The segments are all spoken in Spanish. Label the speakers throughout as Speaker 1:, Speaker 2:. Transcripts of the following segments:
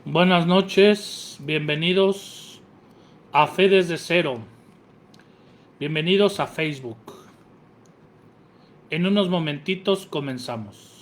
Speaker 1: Buenas noches, bienvenidos a Fe desde Cero, bienvenidos a Facebook. En unos momentitos comenzamos.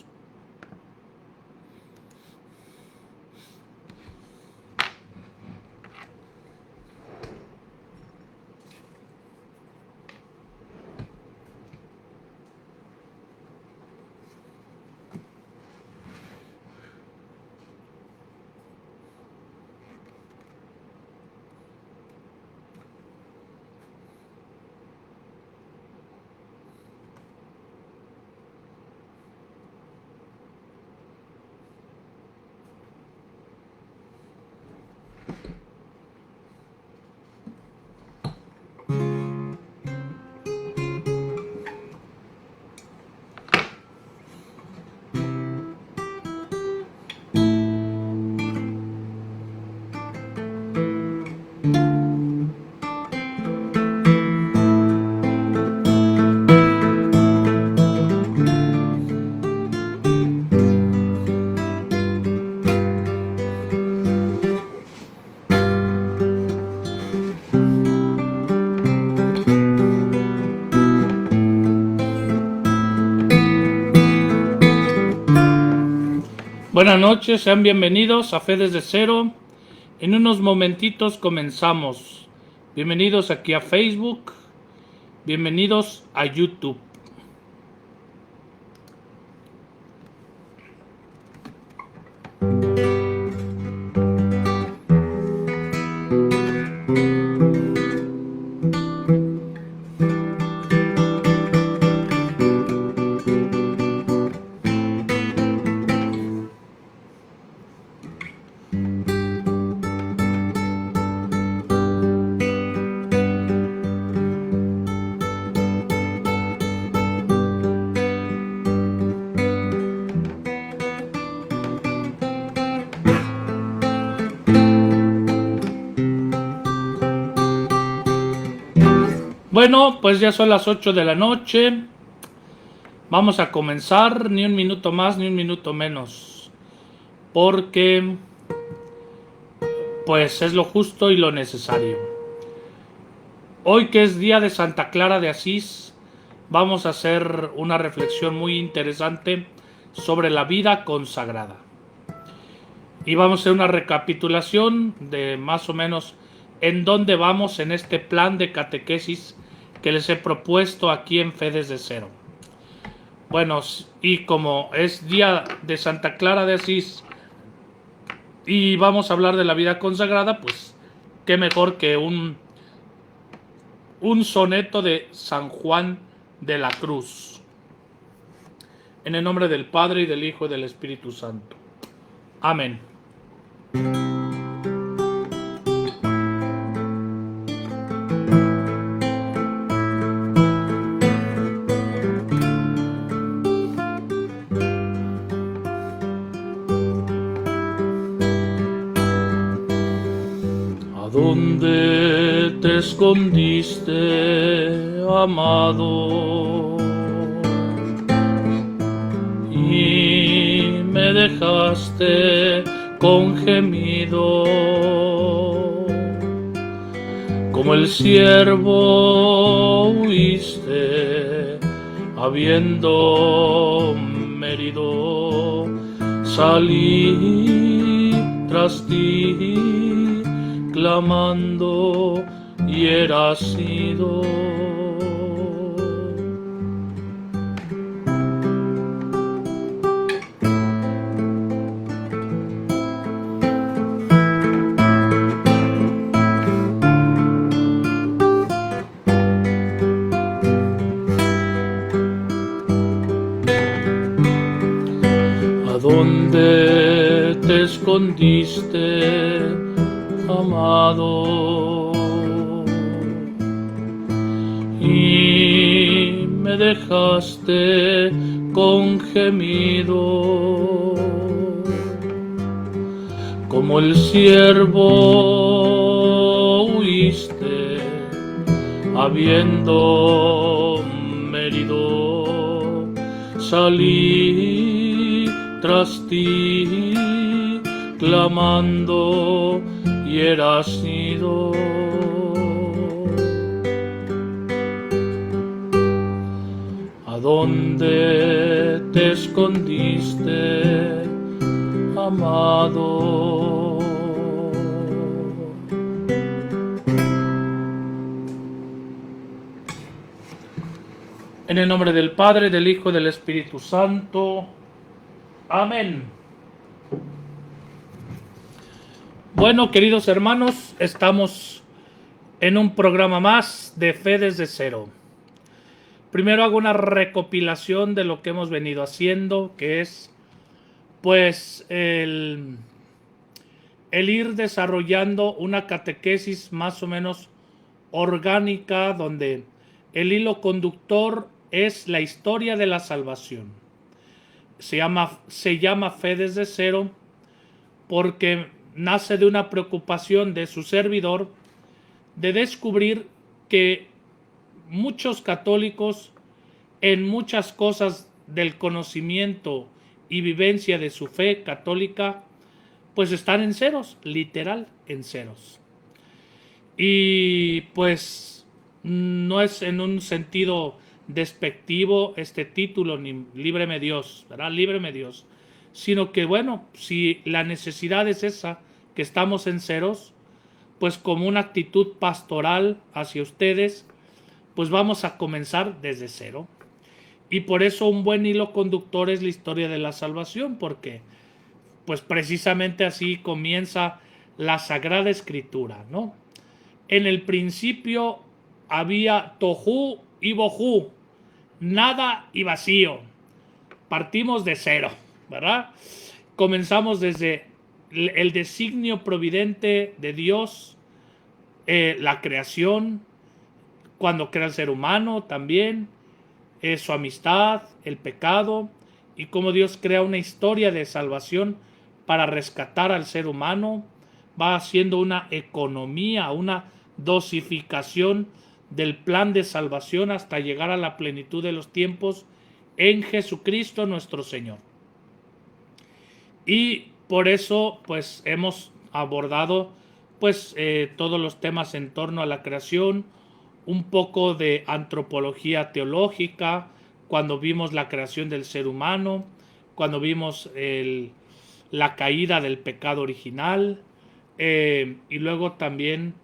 Speaker 1: Buenas noches, sean bienvenidos a Fe desde Cero. En unos momentitos comenzamos. Bienvenidos aquí a Facebook, bienvenidos a YouTube. Bueno, pues ya son las 8 de la noche. Vamos a comenzar, ni un minuto más, ni un minuto menos. Porque, pues es lo justo y lo necesario. Hoy que es día de Santa Clara de Asís, vamos a hacer una reflexión muy interesante sobre la vida consagrada. Y vamos a hacer una recapitulación de más o menos en dónde vamos en este plan de catequesis que les he propuesto aquí en Fe desde Cero. Bueno, y como es día de Santa Clara de Asís y vamos a hablar de la vida consagrada, pues qué mejor que un soneto de San Juan de la Cruz. En el nombre del Padre, y del Hijo, y del Espíritu Santo. Amén. ¿Dónde te escondiste, amado? Y me dejaste con gemido, como el ciervo huiste, habiéndome herido, salí tras ti, clamando, y eras sido. ¿A dónde te escondiste, amado? Y me dejaste con gemido, como el ciervo huiste, habiéndome herido, salí tras ti, clamando hieras nido. ¿A dónde te escondiste, amado? En el nombre del Padre, del Hijo y del Espíritu Santo. Amén. Bueno, queridos hermanos, estamos en un programa más de Fe desde Cero. Primero hago una recopilación de lo que hemos venido haciendo, que es pues el ir desarrollando una catequesis más o menos orgánica, donde el hilo conductor es la historia de la salvación. Se llama Fe desde Cero porque nace de una preocupación de su servidor de descubrir que muchos católicos en muchas cosas del conocimiento y vivencia de su fe católica pues están en ceros, literal en ceros. Y pues no es en un sentido despectivo este título, ni líbreme Dios, ¿verdad? Líbreme Dios. Sino que bueno, si la necesidad es esa, que estamos en ceros, pues como una actitud pastoral hacia ustedes, pues vamos a comenzar desde cero. Y por eso un buen hilo conductor es la historia de la salvación, porque pues precisamente así comienza la Sagrada Escritura, ¿no? En el principio había tohu y bohu, nada y vacío. Partimos de cero, ¿verdad? Comenzamos desde el designio providente de Dios, la creación, cuando crea el ser humano también, su amistad, el pecado, y cómo Dios crea una historia de salvación para rescatar al ser humano. Va haciendo una economía, una dosificación del plan de salvación hasta llegar a la plenitud de los tiempos en Jesucristo nuestro Señor. Y por eso pues hemos abordado pues todos los temas en torno a la creación, un poco de antropología teológica, cuando vimos la creación del ser humano, cuando vimos la caída del pecado original, y luego también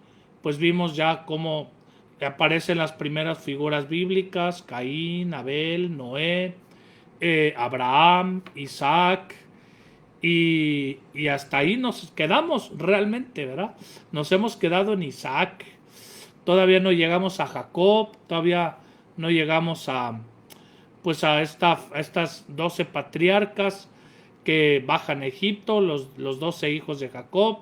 Speaker 1: pues vimos ya cómo aparecen las primeras figuras bíblicas: Caín, Abel, Noé, Abraham, Isaac, y hasta ahí nos quedamos realmente, ¿verdad? Nos hemos quedado en Isaac. Todavía no llegamos a Jacob, todavía no llegamos a pues a estas 12 patriarcas que bajan a Egipto, los 12 hijos de Jacob,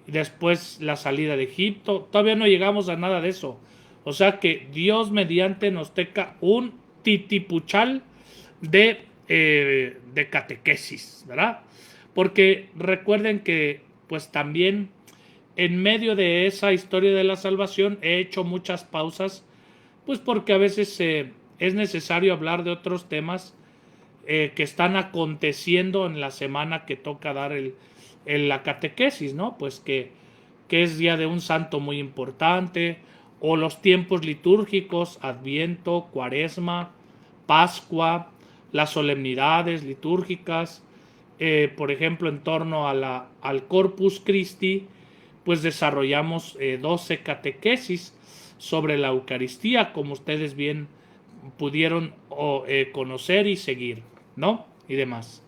Speaker 1: y después la salida de Egipto. Todavía no llegamos a nada de eso. O sea que Dios mediante nos teca un titipuchal de catequesis, ¿verdad? Porque recuerden que pues también en medio de esa historia de la salvación he hecho muchas pausas, pues porque a veces es necesario hablar de otros temas que están aconteciendo en la semana que toca dar la catequesis, ¿no? Pues que es día de un santo muy importante, o los tiempos litúrgicos, Adviento, Cuaresma, Pascua, las solemnidades litúrgicas, por ejemplo, en torno a al Corpus Christi, pues desarrollamos 12 catequesis sobre la Eucaristía, como ustedes bien pudieron conocer y seguir, ¿no? Y demás.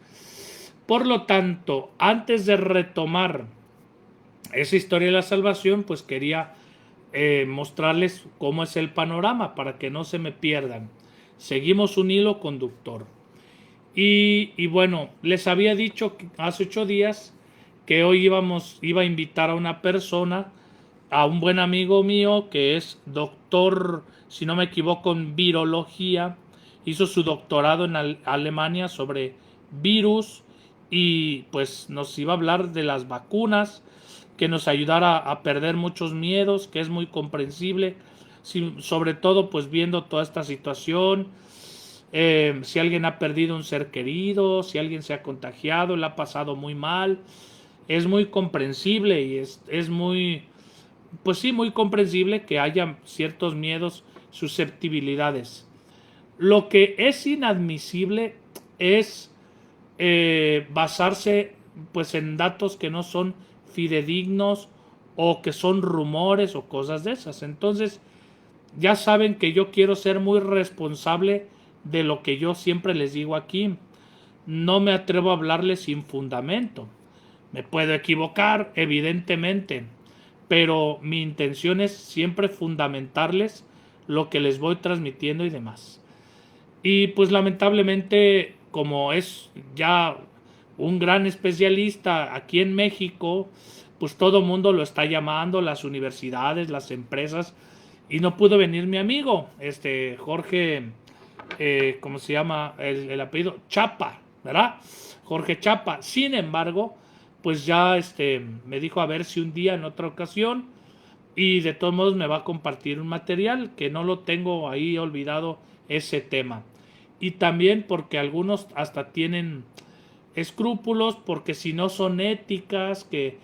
Speaker 1: Por lo tanto, antes de retomar esa historia de la salvación, pues quería mostrarles cómo es el panorama para que no se me pierdan. Seguimos un hilo conductor. Y bueno, les había dicho hace 8 días que hoy iba a invitar a una persona, a un buen amigo mío que es doctor, si no me equivoco, en virología. Hizo su doctorado en Alemania sobre virus y pues nos iba a hablar de las vacunas, que nos ayudara a perder muchos miedos, que es muy comprensible, sobre todo pues viendo toda esta situación. Si alguien ha perdido un ser querido, si alguien se ha contagiado, le ha pasado muy mal, es muy comprensible y es muy, pues sí, muy comprensible que haya ciertos miedos, susceptibilidades. Lo que es inadmisible es basarse pues en datos que no son fidedignos o que son rumores o cosas de esas. Entonces, ya saben que yo quiero ser muy responsable de lo que yo siempre les digo aquí. No me atrevo a hablarles sin fundamento. Me puedo equivocar, evidentemente, pero mi intención es siempre fundamentarles lo que les voy transmitiendo y demás. Y pues lamentablemente, como es ya un gran especialista aquí en México, pues todo el mundo lo está llamando, las universidades, las empresas, y no pudo venir mi amigo, Jorge, ¿cómo se llama? El apellido Chapa, ¿verdad? Jorge Chapa. Sin embargo, pues ya me dijo a ver si un día en otra ocasión, y de todos modos me va a compartir un material que no lo tengo ahí olvidado ese tema. Y también porque algunos hasta tienen escrúpulos porque si no son éticas, que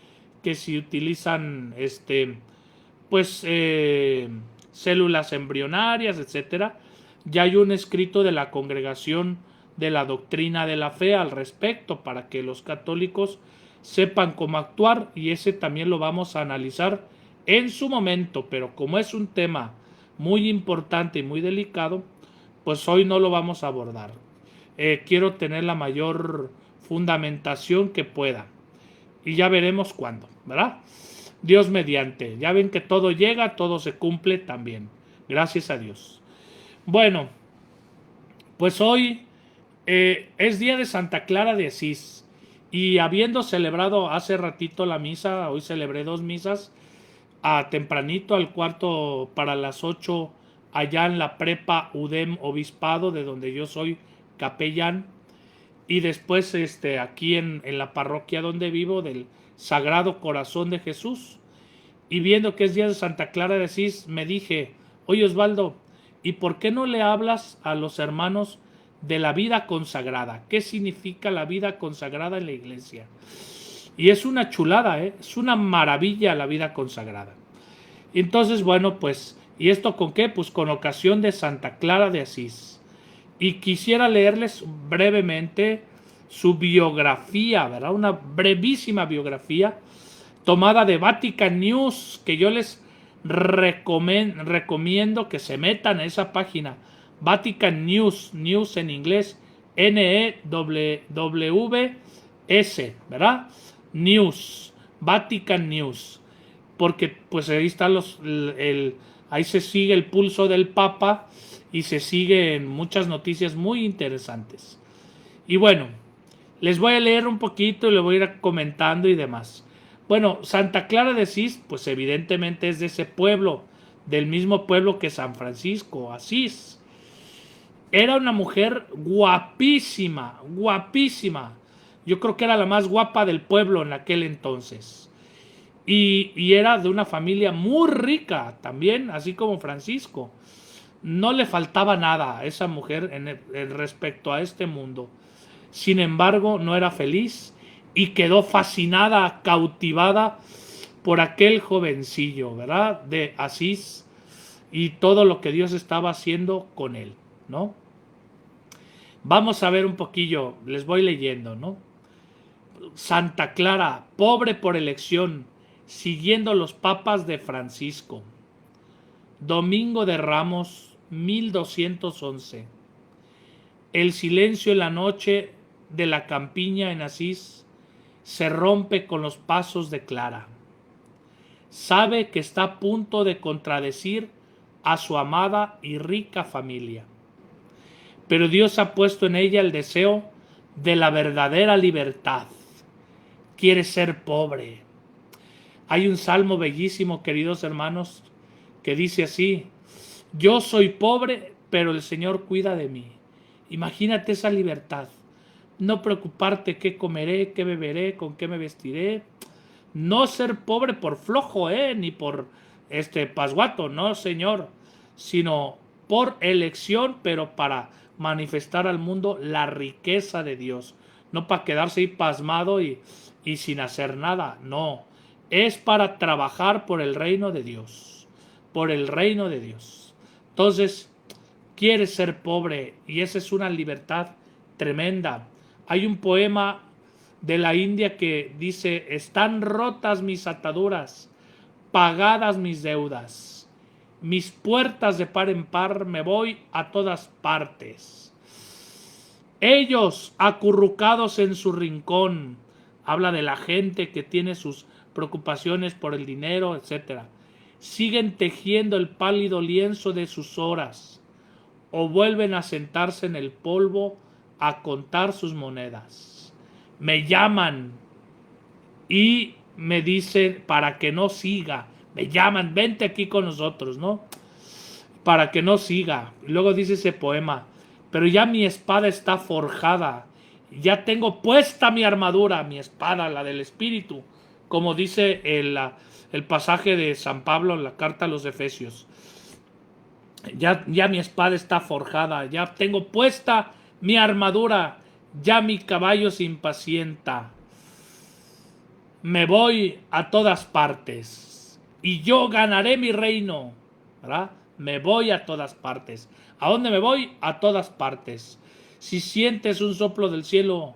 Speaker 1: si utilizan pues células embrionarias, etcétera. Ya hay un escrito de la Congregación de la Doctrina de la Fe al respecto para que los católicos sepan cómo actuar, y ese también lo vamos a analizar en su momento, pero como es un tema muy importante y muy delicado, pues hoy no lo vamos a abordar. Quiero tener la mayor fundamentación que pueda y ya veremos cuándo, ¿verdad? Dios mediante. Ya ven que todo llega, todo se cumple también. Gracias a Dios. Bueno, pues hoy es día de Santa Clara de Asís. Y habiendo celebrado hace ratito la misa, hoy celebré 2 misas, a tempranito al cuarto para las 8 allá en la prepa UDEM Obispado, de donde yo soy capellán, y después aquí en la parroquia donde vivo del Sagrado Corazón de Jesús. Y viendo que es día de Santa Clara de Asís, me dije, oye Osvaldo, ¿y por qué no le hablas a los hermanos de la vida consagrada? ¿Qué significa la vida consagrada en la iglesia? Y es una chulada, es una maravilla la vida consagrada. Entonces, bueno, pues, ¿y esto con qué? Pues con ocasión de Santa Clara de Asís. Y quisiera leerles brevemente su biografía, ¿verdad? Una brevísima biografía tomada de Vatican News, que yo les recomiendo que se metan a esa página. Vatican News, news en inglés, N-E-W-S, ¿verdad? News, Vatican News, porque pues ahí están ahí se sigue el pulso del Papa y se siguen muchas noticias muy interesantes. Y bueno, les voy a leer un poquito y le voy a ir comentando y demás. Bueno, Santa Clara de Asís, pues evidentemente es de ese pueblo, del mismo pueblo que San Francisco, Asís. Era una mujer guapísima, guapísima. Yo creo que era la más guapa del pueblo en aquel entonces. Y era de una familia muy rica también, así como Francisco. No le faltaba nada a esa mujer en respecto a este mundo. Sin embargo, no era feliz y quedó fascinada, cautivada por aquel jovencillo, ¿verdad? De Asís y todo lo que Dios estaba haciendo con él, ¿no? Vamos a ver un poquillo, les voy leyendo, ¿no? Santa Clara, pobre por elección, siguiendo los papas de Francisco. Domingo de Ramos, 1211. El silencio en la noche de la campiña en Asís se rompe con los pasos de Clara. Sabe que está a punto de contradecir a su amada y rica familia. Pero Dios ha puesto en ella el deseo de la verdadera libertad. Quiere ser pobre. Hay un salmo bellísimo, queridos hermanos, que dice así: yo soy pobre, pero el Señor cuida de mí. Imagínate esa libertad. No preocuparte qué comeré, qué beberé, con qué me vestiré. No ser pobre por flojo, ni por pasguato, no, Señor, sino por elección, pero para manifestar al mundo la riqueza de Dios, no para quedarse ahí pasmado y y sin hacer nada. No, es para trabajar por el reino de Dios, por el reino de Dios. Entonces, quieres ser pobre y esa es una libertad tremenda. Hay un poema de la India que dice: están rotas mis ataduras, pagadas mis deudas, mis puertas de par en par, me voy a todas partes. Ellos acurrucados en su rincón, habla de la gente que tiene sus preocupaciones por el dinero, etc. Siguen tejiendo el pálido lienzo de sus horas, o vuelven a sentarse en el polvo a contar sus monedas. Me llaman y me dicen para que no siga. Me llaman, vente aquí con nosotros, ¿no? Para que no siga. Y luego dice ese poema: pero ya mi espada está forjada, ya tengo puesta mi armadura, mi espada, la del Espíritu, como dice el pasaje de San Pablo en la carta a los Efesios. Ya mi espada está forjada, ya tengo puesta mi armadura, ya mi caballo se impacienta. Me voy a todas partes y yo ganaré mi reino, ¿verdad? Me voy a todas partes. ¿A dónde me voy? A todas partes. Si sientes un soplo del cielo,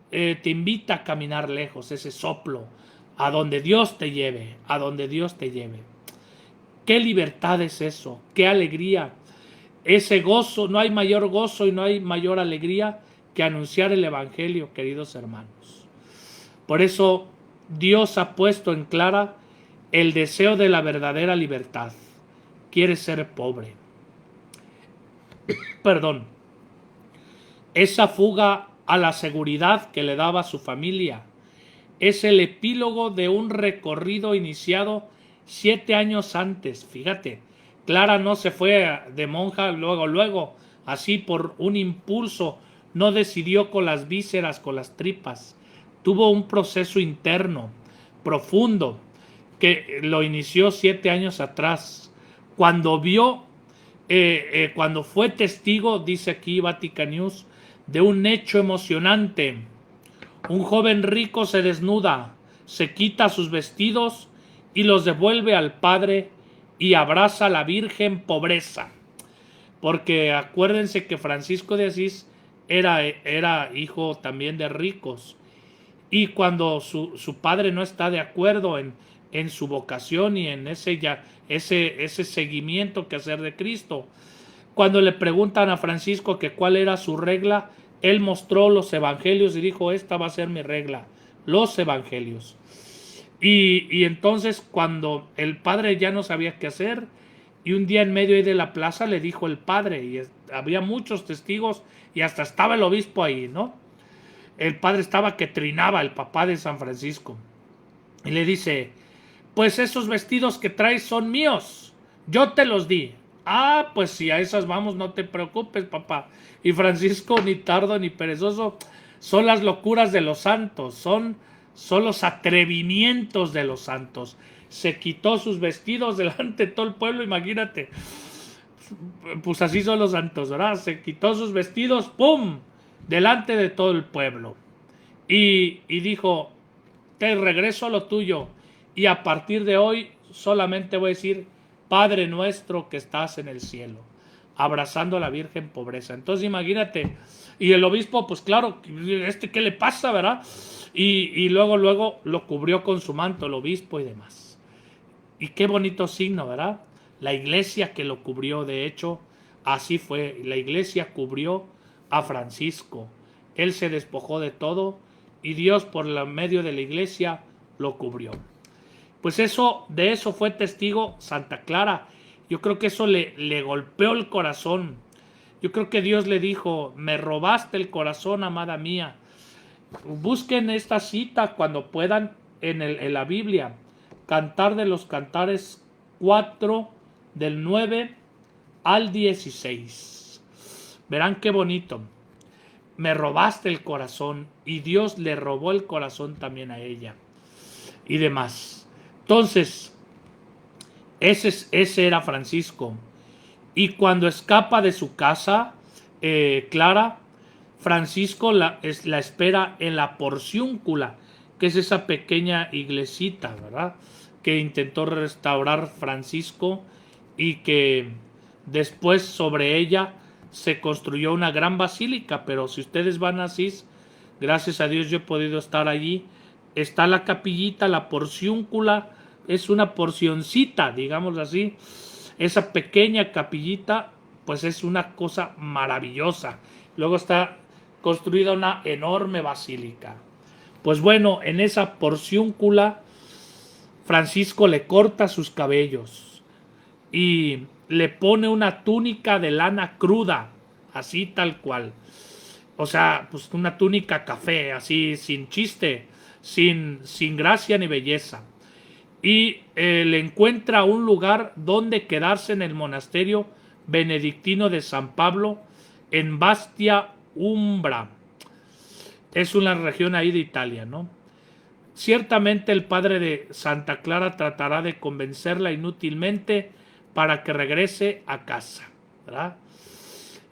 Speaker 1: te invita a caminar lejos, ese soplo, a donde Dios te lleve, a donde Dios te lleve. Qué libertad es eso, qué alegría. Ese gozo, no hay mayor gozo y no hay mayor alegría que anunciar el Evangelio, queridos hermanos. Por eso Dios ha puesto en clara el deseo de la verdadera libertad. Quiere ser pobre. Perdón. Esa fuga a la seguridad que le daba su familia es el epílogo de un recorrido iniciado 7 años antes. Fíjate, Clara no se fue de monja luego, así por un impulso, no decidió con las vísceras, con las tripas. Tuvo un proceso interno, profundo, que lo inició 7 años atrás. Cuando vio, cuando fue testigo, dice aquí Vatican News, de un hecho emocionante. Un joven rico se desnuda, se quita sus vestidos y los devuelve al Padre y abraza a la Virgen pobreza. Porque acuérdense que Francisco de Asís era hijo también de ricos. Y cuando su padre no está de acuerdo en su vocación y en ese seguimiento que hacer de Cristo, cuando le preguntan a Francisco que cuál era su regla, él mostró los evangelios y dijo: esta va a ser mi regla, los evangelios. Y entonces cuando el padre ya no sabía qué hacer, y un día en medio de la plaza le dijo el padre, y había muchos testigos y hasta estaba el obispo ahí, ¿no? El padre estaba que trinaba, el papá de San Francisco, y le dice: pues esos vestidos que traes son míos, yo te los di. Ah, pues si a esas vamos, no te preocupes, papá. Y Francisco, ni tardo ni perezoso, son las locuras de los santos, son los atrevimientos de los santos. Se quitó sus vestidos delante de todo el pueblo, imagínate. Pues así son los santos, ¿verdad? Se quitó sus vestidos, ¡pum!, delante de todo el pueblo. Y dijo: te regreso a lo tuyo, y a partir de hoy solamente voy a decir: Padre nuestro que estás en el cielo, abrazando a la Virgen pobreza. Entonces imagínate, y el obispo, pues claro, ¿qué le pasa, verdad? Y luego lo cubrió con su manto el obispo y demás. Y qué bonito signo, ¿verdad? La iglesia que lo cubrió, de hecho, así fue. La iglesia cubrió a Francisco. Él se despojó de todo y Dios por medio de la iglesia lo cubrió. Pues de eso fue testigo Santa Clara. Yo creo que eso le golpeó el corazón. Yo creo que Dios le dijo: me robaste el corazón, amada mía. Busquen esta cita cuando puedan en la Biblia. Cantar de los Cantares 4, del 9 al 16. Verán qué bonito. Me robaste el corazón, y Dios le robó el corazón también a ella. Y demás. Entonces, ese era Francisco. Y cuando escapa de su casa, Clara, Francisco la espera en la porciúncula, que es esa pequeña iglesita, ¿verdad?, que intentó restaurar Francisco y que después sobre ella se construyó una gran basílica. Pero si ustedes van a Asís, gracias a Dios yo he podido estar allí, está la capillita, la porciúncula, es una porcioncita, digamos así. Esa pequeña capillita, pues es una cosa maravillosa. Luego está construida una enorme basílica. Pues bueno, en esa porciúncula Francisco le corta sus cabellos y le pone una túnica de lana cruda, así tal cual. O sea, pues una túnica café, así sin chiste, sin gracia ni belleza. Y le encuentra un lugar donde quedarse en el monasterio benedictino de San Pablo, en Bastia Umbra. Es una región ahí de Italia, ¿no? Ciertamente el padre de Santa Clara tratará de convencerla inútilmente para que regrese a casa, ¿verdad?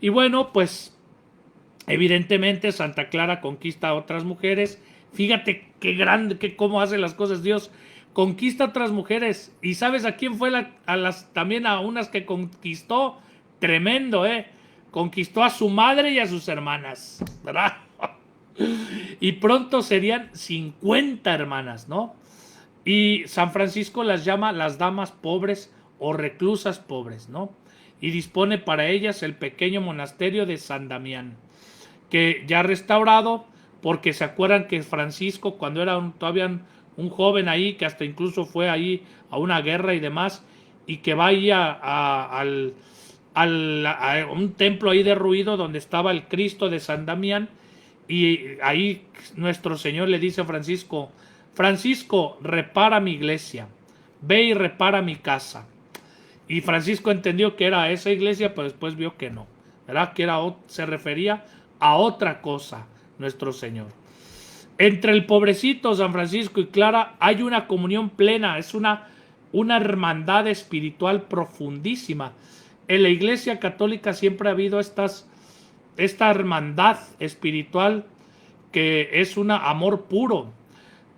Speaker 1: Y bueno, pues evidentemente Santa Clara conquista a otras mujeres. Fíjate qué grande, cómo hace las cosas Dios. Conquista a otras mujeres. ¿Y sabes a quién fue también a unas que conquistó? Tremendo, ¿eh? Conquistó a su madre y a sus hermanas, ¿verdad? Y pronto serían 50 hermanas, ¿no? Y San Francisco las llama las damas pobres o reclusas pobres, ¿no? Y dispone para ellas el pequeño monasterio de San Damián, que ya restaurado, porque se acuerdan que Francisco, cuando era todavía un joven ahí, que hasta incluso fue ahí a una guerra y demás, y que va ahí a un templo ahí derruido donde estaba el Cristo de San Damián, y ahí nuestro Señor le dice a Francisco: Francisco, repara mi iglesia, ve y repara mi casa. Y Francisco entendió que era esa iglesia, pero después vio que no, ¿verdad? Que se refería a otra cosa, nuestro Señor. Entre el pobrecito San Francisco y Clara hay una comunión plena, es una hermandad espiritual profundísima. En la Iglesia Católica siempre ha habido esta hermandad espiritual que es un amor puro.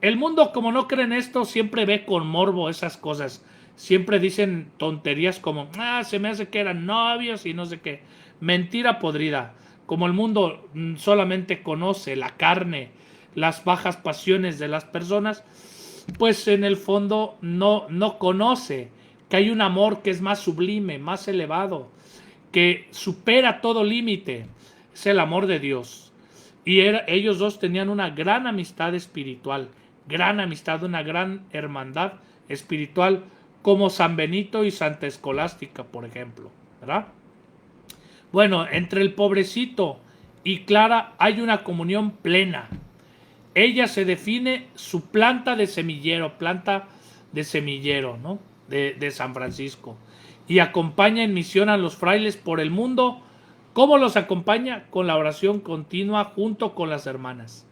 Speaker 1: El mundo, como no cree en esto, siempre ve con morbo esas cosas. Siempre dicen tonterías como: se me hace que eran novios y no sé qué. Mentira podrida. Como el mundo solamente conoce la carne, las bajas pasiones de las personas, pues en el fondo no conoce que hay un amor que es más sublime, más elevado, que supera todo límite. Es el amor de Dios. Y ellos dos tenían una gran amistad espiritual, gran amistad, una gran hermandad espiritual, como San Benito y Santa Escolástica, por ejemplo, ¿verdad? Bueno, entre el pobrecito y Clara hay una comunión plena. Ella se define su planta de semillero, ¿no? De San Francisco. Y acompaña en misión a los frailes por el mundo. ¿Cómo los acompaña? Con la oración continua junto con las hermanas.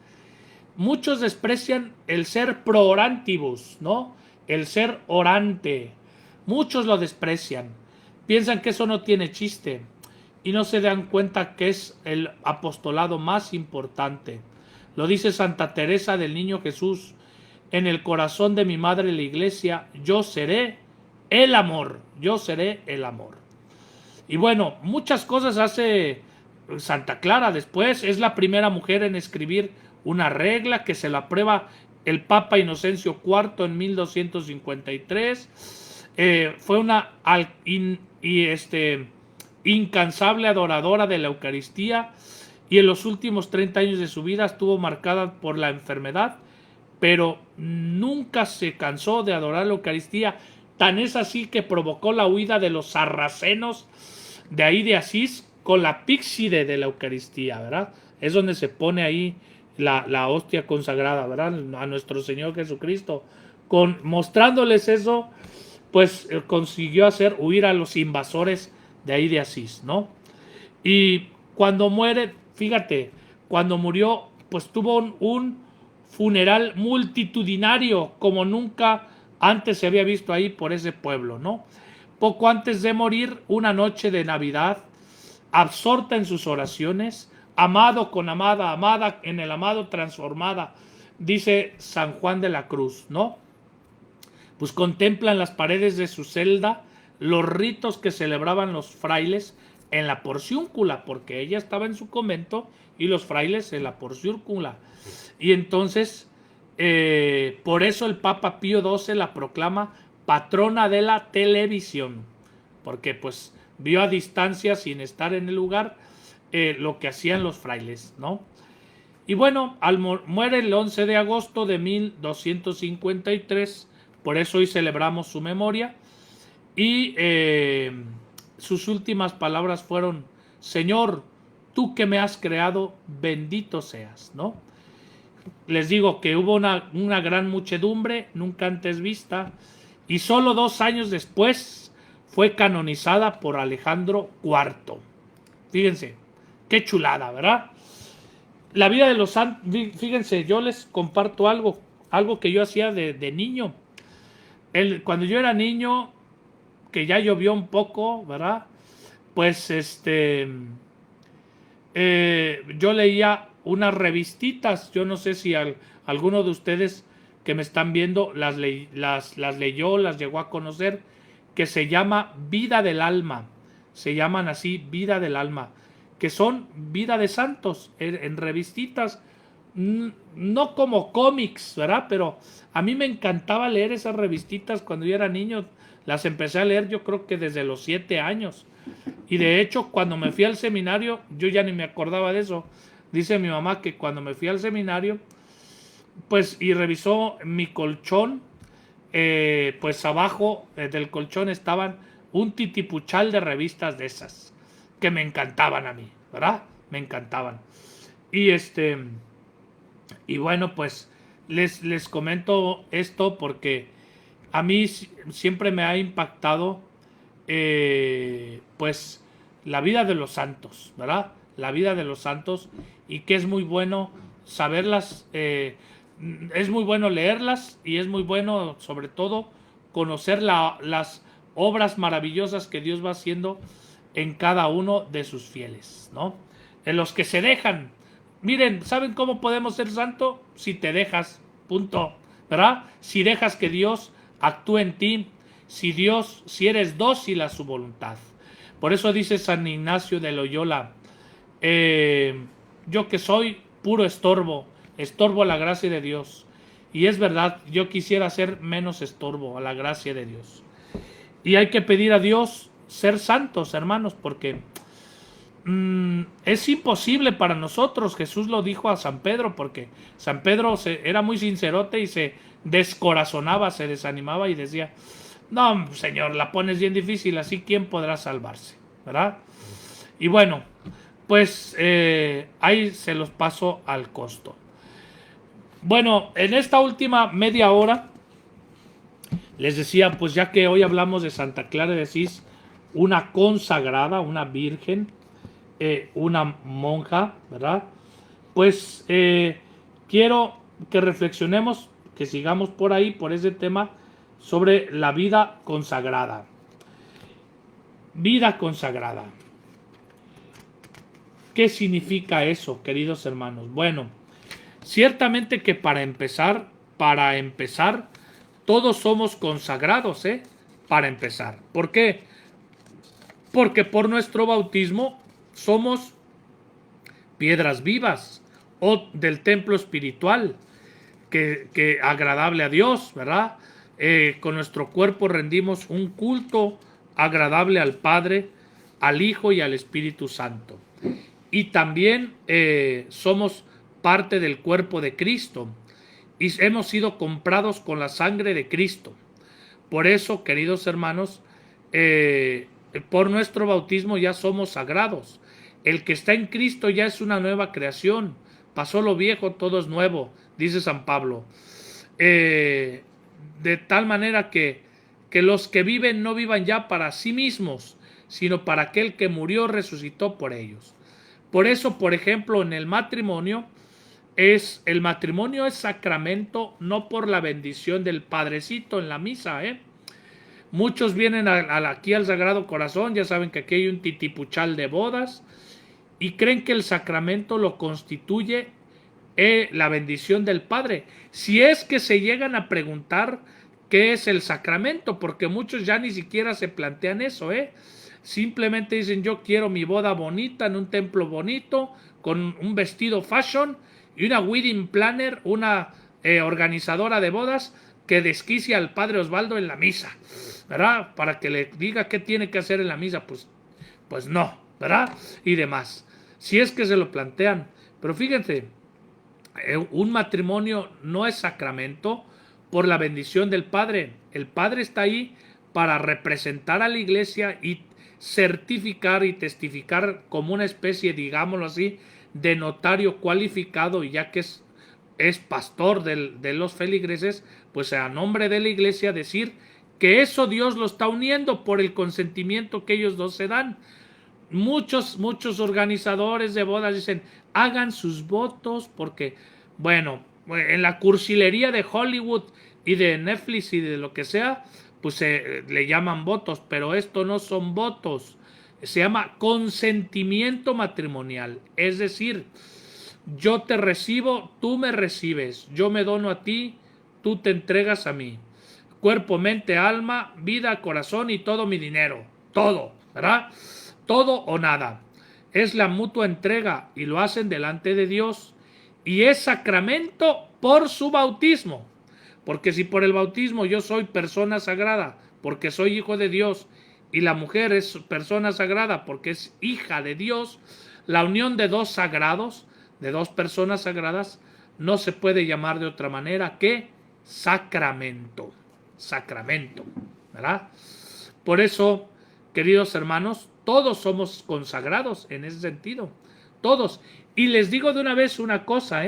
Speaker 1: Muchos desprecian el ser pro orantibus, ¿no? El ser orante. Muchos lo desprecian. Piensan que eso no tiene chiste. Y no se dan cuenta que es el apostolado más importante. Lo dice Santa Teresa del Niño Jesús: en el corazón de mi madre la iglesia, yo seré el amor. Yo seré el amor. Y bueno, muchas cosas hace Santa Clara después. Es la primera mujer en escribir una regla que se la aprueba el Papa Inocencio IV en 1253. Fue una incansable adoradora de la Eucaristía, y en los últimos 30 años de su vida estuvo marcada por la enfermedad, pero nunca se cansó de adorar la Eucaristía. Tan es así que provocó la huida de los sarracenos de ahí de Asís con la píxide de la Eucaristía, ¿verdad? Es donde se pone ahí la hostia consagrada, ¿verdad? A nuestro Señor Jesucristo. Mostrándoles eso, pues consiguió hacer huir a los invasores de ahí de Asís, ¿no? Y cuando muere, fíjate, cuando murió, pues tuvo un funeral multitudinario como nunca antes se había visto ahí por ese pueblo, ¿no? Poco antes de morir, una noche de Navidad, absorta en sus oraciones, amado con amada, amada en el amado transformada, dice San Juan de la Cruz, ¿no? Pues contemplan las paredes de su celda los ritos que celebraban los frailes en la porciúncula, porque ella estaba en su convento y los frailes en la porciúncula. Y entonces, por eso el Papa Pío XII la proclama patrona de la televisión, porque pues vio a distancia, sin estar en el lugar, lo que hacían los frailes, ¿no? Y bueno, muere el 11 de agosto de 1253, por eso hoy celebramos su memoria, y sus últimas palabras fueron: Señor, tú que me has creado, bendito seas, ¿no? Les digo que hubo una gran muchedumbre, nunca antes vista, y solo 2 años después fue canonizada por Alejandro IV. Fíjense, qué chulada, ¿verdad? La vida de los santos, fíjense, yo les comparto algo que yo hacía de niño. Cuando yo era niño, que ya llovió un poco, ¿verdad? Pues yo leía unas revistitas, yo no sé si alguno de ustedes que me están viendo las leyó, las llegó a conocer, que se llama Vida del Alma, se llaman así, Vida del Alma, que son vida de santos, en revistitas, no como cómics, ¿verdad? Pero a mí me encantaba leer esas revistitas cuando yo era niño, las empecé a leer yo creo que desde los 7 años. Y de hecho, cuando me fui al seminario, yo ya ni me acordaba de eso. Dice mi mamá que cuando me fui al seminario, pues, y revisó mi colchón, pues abajo del colchón estaban un titipuchal de revistas de esas, que me encantaban a mí, ¿verdad? Me encantaban. Y y bueno, pues, les comento esto porque a mí siempre me ha impactado pues la vida de los santos, ¿verdad? La vida de los santos, y que es muy bueno saberlas, es muy bueno leerlas, y es muy bueno sobre todo conocer las obras maravillosas que Dios va haciendo en cada uno de sus fieles, ¿no? En los que se dejan. Miren, ¿saben cómo podemos ser santos? Si te dejas, punto, ¿verdad? Si dejas que Dios actúe en ti, si eres dócil a su voluntad. Por eso dice San Ignacio de Loyola, yo que soy puro estorbo a la gracia de Dios. Y es verdad, yo quisiera ser menos estorbo a la gracia de Dios. Y hay que pedir a Dios ser santos, hermanos, porque es imposible para nosotros. Jesús lo dijo a San Pedro, porque San Pedro era muy sincerote y se descorazonaba, se desanimaba y decía: no, Señor, la pones bien difícil, así ¿quién podrá salvarse? ¿Verdad? Y bueno, pues ahí se los paso al costo. Bueno, en esta última media hora les decía, pues ya que hoy hablamos de Santa Clara de Asís, una consagrada, una virgen, una monja, ¿verdad? Pues quiero que reflexionemos, que sigamos por ahí, por ese tema, sobre la vida consagrada. Vida consagrada. ¿Qué significa eso, queridos hermanos? Bueno, ciertamente que para empezar, todos somos consagrados, para empezar. ¿Por qué? Porque por nuestro bautismo somos piedras vivas o del templo espiritual, que agradable a Dios, ¿verdad? Con nuestro cuerpo rendimos un culto agradable al Padre, al Hijo y al Espíritu Santo. Y también somos parte del cuerpo de Cristo y hemos sido comprados con la sangre de Cristo. Por eso, queridos hermanos, por nuestro bautismo ya somos sagrados. El que está en Cristo ya es una nueva creación. Pasó lo viejo, todo es nuevo, dice San Pablo. De tal manera que los que viven no vivan ya para sí mismos, sino para aquel que murió, resucitó por ellos. Por eso, por ejemplo, en el matrimonio es sacramento no por la bendición del Padrecito en la misa, Muchos vienen aquí al Sagrado Corazón, ya saben que aquí hay un titipuchal de bodas, y creen que el sacramento lo constituye la bendición del Padre. Si es que se llegan a preguntar qué es el sacramento, porque muchos ya ni siquiera se plantean eso, simplemente dicen: yo quiero mi boda bonita en un templo bonito, con un vestido fashion y una wedding planner, una organizadora de bodas que desquicie al padre Osvaldo en la misa, ¿verdad? Para que le diga qué tiene que hacer en la misa. Pues no, ¿verdad? Y demás. Si es que se lo plantean. Pero fíjense, un matrimonio no es sacramento por la bendición del Padre. El Padre está ahí para representar a la iglesia y certificar y testificar como una especie, digámoslo así, de notario cualificado, y ya que es pastor de los feligreses, pues a nombre de la iglesia decir que eso Dios lo está uniendo por el consentimiento que ellos dos se dan. Muchos organizadores de bodas dicen: hagan sus votos, porque, bueno, en la cursilería de Hollywood y de Netflix y de lo que sea, pues le llaman votos, pero esto no son votos, se llama consentimiento matrimonial. Es decir, yo te recibo, tú me recibes, yo me dono a ti, tú te entregas a mí. Cuerpo, mente, alma, vida, corazón y todo mi dinero. Todo, ¿verdad? Todo o nada. Es la mutua entrega y lo hacen delante de Dios. Y es sacramento por su bautismo. Porque si por el bautismo yo soy persona sagrada, porque soy hijo de Dios, y la mujer es persona sagrada porque es hija de Dios, la unión de dos sagrados, de dos personas sagradas, no se puede llamar de otra manera que sacramento. Sacramento, ¿verdad? Por eso, queridos hermanos, todos somos consagrados en ese sentido, todos. Y les digo de una vez una cosa,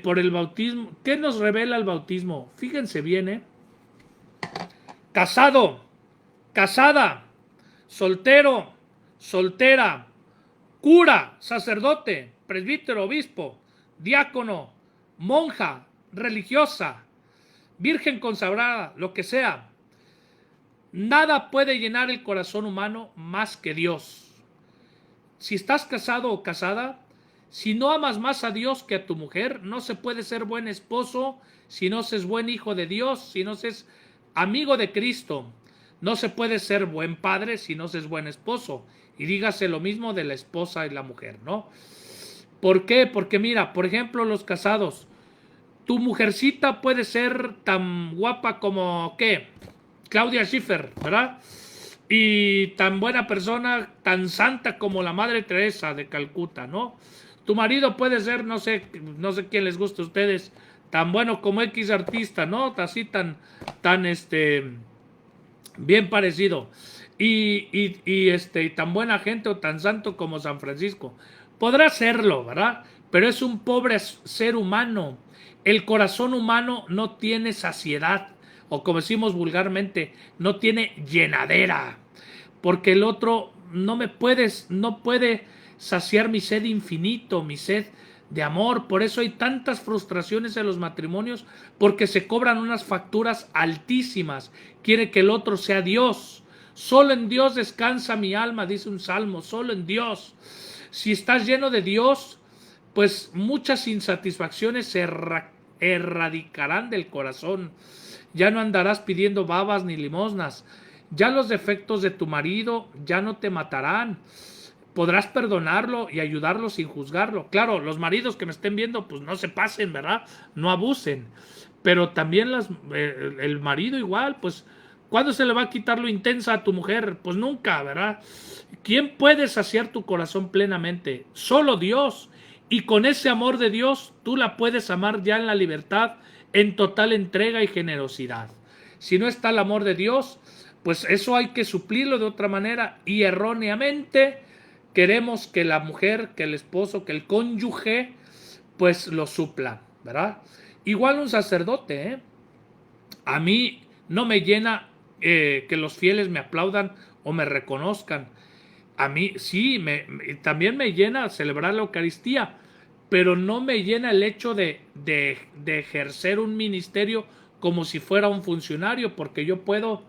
Speaker 1: por el bautismo, ¿qué nos revela el bautismo? Fíjense bien, casado, casada, soltero, soltera, cura, sacerdote, presbítero, obispo, diácono, monja, religiosa, virgen consagrada, lo que sea. Nada puede llenar el corazón humano más que Dios. Si estás casado o casada, si no amas más a Dios que a tu mujer, no se puede ser buen esposo si no se es buen hijo de Dios, si no se es amigo de Cristo. No se puede ser buen padre si no se es buen esposo. Y dígase lo mismo de la esposa y la mujer, ¿no? ¿Por qué? Porque mira, por ejemplo, los casados, tu mujercita puede ser tan guapa como, ¿qué? Claudia Schiffer, ¿verdad? Y tan buena persona, tan santa como la Madre Teresa de Calcuta, ¿no? Tu marido puede ser, no sé quién les gusta a ustedes, tan bueno como X artista, ¿no? Así tan bien parecido. Y tan buena gente o tan santo como San Francisco. Podrá serlo, ¿verdad? Pero es un pobre ser humano. El corazón humano no tiene saciedad, o como decimos vulgarmente, no tiene llenadera, porque el otro no puede saciar mi sed infinito, mi sed de amor. Por eso hay tantas frustraciones en los matrimonios, porque se cobran unas facturas altísimas. Quiere que el otro sea Dios. Solo en Dios descansa mi alma, dice un salmo, solo en Dios. Si estás lleno de Dios, pues muchas insatisfacciones se erradicarán del corazón. Ya no andarás pidiendo babas ni limosnas. Ya los defectos de tu marido ya no te matarán. Podrás perdonarlo y ayudarlo sin juzgarlo. Claro, los maridos que me estén viendo, pues no se pasen, ¿verdad? No abusen. Pero también el marido igual, pues, ¿cuándo se le va a quitar lo intensa a tu mujer? Pues nunca, ¿verdad? ¿Quién puede saciar tu corazón plenamente? Solo Dios. Y con ese amor de Dios, tú la puedes amar ya en la libertad, en total entrega y generosidad. Si no está el amor de Dios, pues eso hay que suplirlo de otra manera, y erróneamente queremos que la mujer, que el esposo, que el cónyuge, pues lo supla, ¿verdad? Igual un sacerdote, a mí no me llena que los fieles me aplaudan o me reconozcan. A mí sí, también me llena celebrar la Eucaristía, pero no me llena el hecho de ejercer un ministerio como si fuera un funcionario, porque yo puedo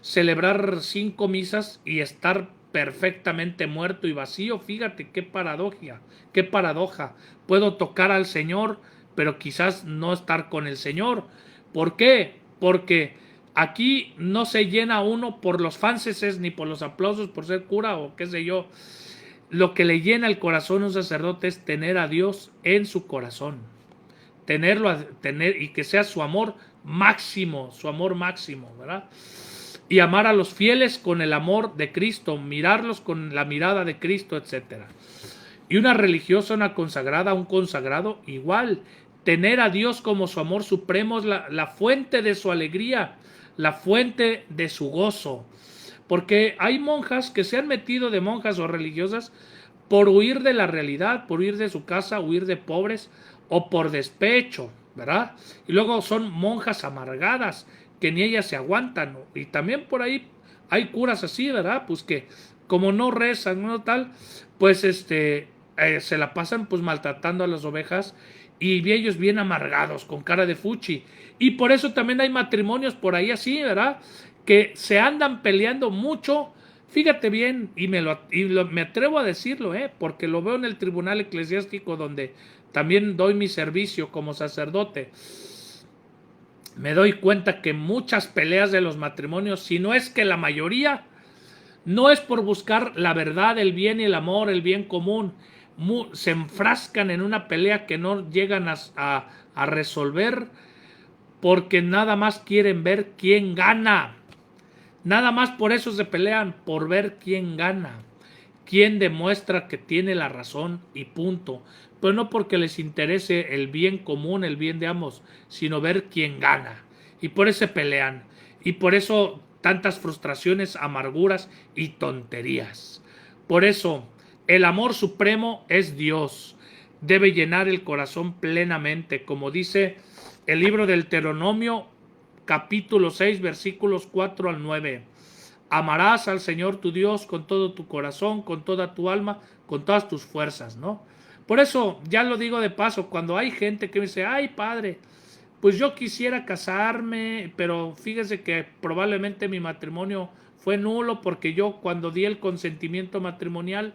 Speaker 1: celebrar 5 misas y estar perfectamente muerto y vacío. Fíjate qué paradoja, qué paradoja. Puedo tocar al Señor, pero quizás no estar con el Señor. ¿Por qué? Porque aquí no se llena uno por los fanses ni por los aplausos por ser cura o qué sé yo. Lo que le llena el corazón a un sacerdote es tener a Dios en su corazón. Tener y que sea su amor máximo, ¿verdad? Y amar a los fieles con el amor de Cristo, mirarlos con la mirada de Cristo, etcétera. Y una religiosa, una consagrada, un consagrado, igual. Tener a Dios como su amor supremo es la fuente de su alegría, la fuente de su gozo. Porque hay monjas que se han metido de monjas o religiosas por huir de la realidad, por huir de su casa, huir de pobres o por despecho, ¿verdad? Y luego son monjas amargadas que ni ellas se aguantan. Y también por ahí hay curas así, ¿verdad? Pues que como no rezan, no tal, pues se la pasan pues maltratando a las ovejas y ellos bien amargados, con cara de fuchi. Y por eso también hay matrimonios por ahí así, ¿verdad? Que se andan peleando mucho. Fíjate bien, me atrevo a decirlo, porque lo veo en el tribunal eclesiástico donde también doy mi servicio como sacerdote. Me doy cuenta que muchas peleas de los matrimonios, si no es que la mayoría, no es por buscar la verdad, el bien y el amor, el bien común. Se enfrascan en una pelea que no llegan a resolver porque nada más quieren ver quién gana. Nada más por eso se pelean, por ver quién gana, quién demuestra que tiene la razón y punto. Pero no porque les interese el bien común, el bien de ambos, sino ver quién gana. Y por eso se pelean. Y por eso tantas frustraciones, amarguras y tonterías. Por eso el amor supremo es Dios. Debe llenar el corazón plenamente, como dice el libro del Deuteronomio, capítulo 6, versículos 4 al 9. Amarás al Señor tu Dios con todo tu corazón, con toda tu alma, con todas tus fuerzas, ¿no? Por eso, ya lo digo de paso, cuando hay gente que me dice, ay padre, pues yo quisiera casarme, pero fíjese que probablemente mi matrimonio fue nulo porque yo cuando di el consentimiento matrimonial,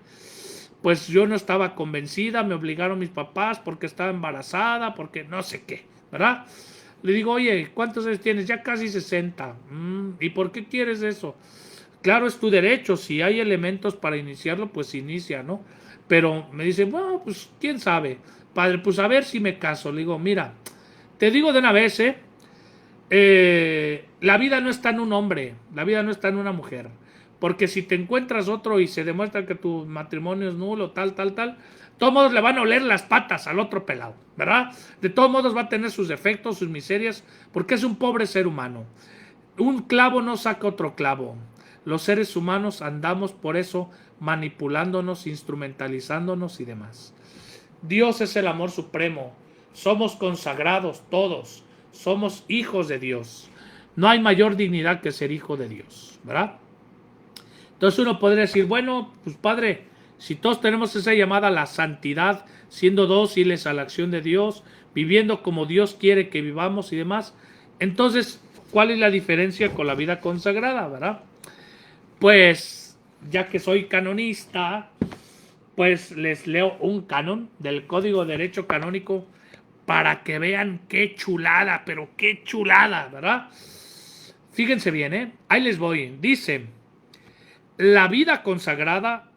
Speaker 1: pues yo no estaba convencida, me obligaron mis papás porque estaba embarazada, porque no sé qué, ¿verdad? Le digo, oye, ¿cuántos años tienes? Ya casi 60. ¿Y por qué quieres eso? Claro, es tu derecho. Si hay elementos para iniciarlo, pues inicia, ¿no? Pero me dice, bueno, pues quién sabe. Padre, pues a ver si me caso. Le digo, mira, te digo de una vez, la vida no está en un hombre, la vida no está en una mujer. Porque si te encuentras otro y se demuestra que tu matrimonio es nulo, tal, de todos modos le van a oler las patas al otro pelado, ¿verdad? De todos modos va a tener sus defectos, sus miserias, porque es un pobre ser humano. Un clavo no saca otro clavo. Los seres humanos andamos por eso manipulándonos, instrumentalizándonos y demás. Dios es el amor supremo. Somos consagrados todos. Somos hijos de Dios. No hay mayor dignidad que ser hijo de Dios, ¿verdad? Entonces uno podría decir, bueno, pues padre, si todos tenemos esa llamada a la santidad, siendo dóciles a la acción de Dios, viviendo como Dios quiere que vivamos y demás, entonces, ¿cuál es la diferencia con la vida consagrada, verdad? Pues, ya que soy canonista, pues les leo un canon del Código de Derecho Canónico para que vean qué chulada, pero qué chulada, ¿verdad? Fíjense bien, ahí les voy. Dice, la vida consagrada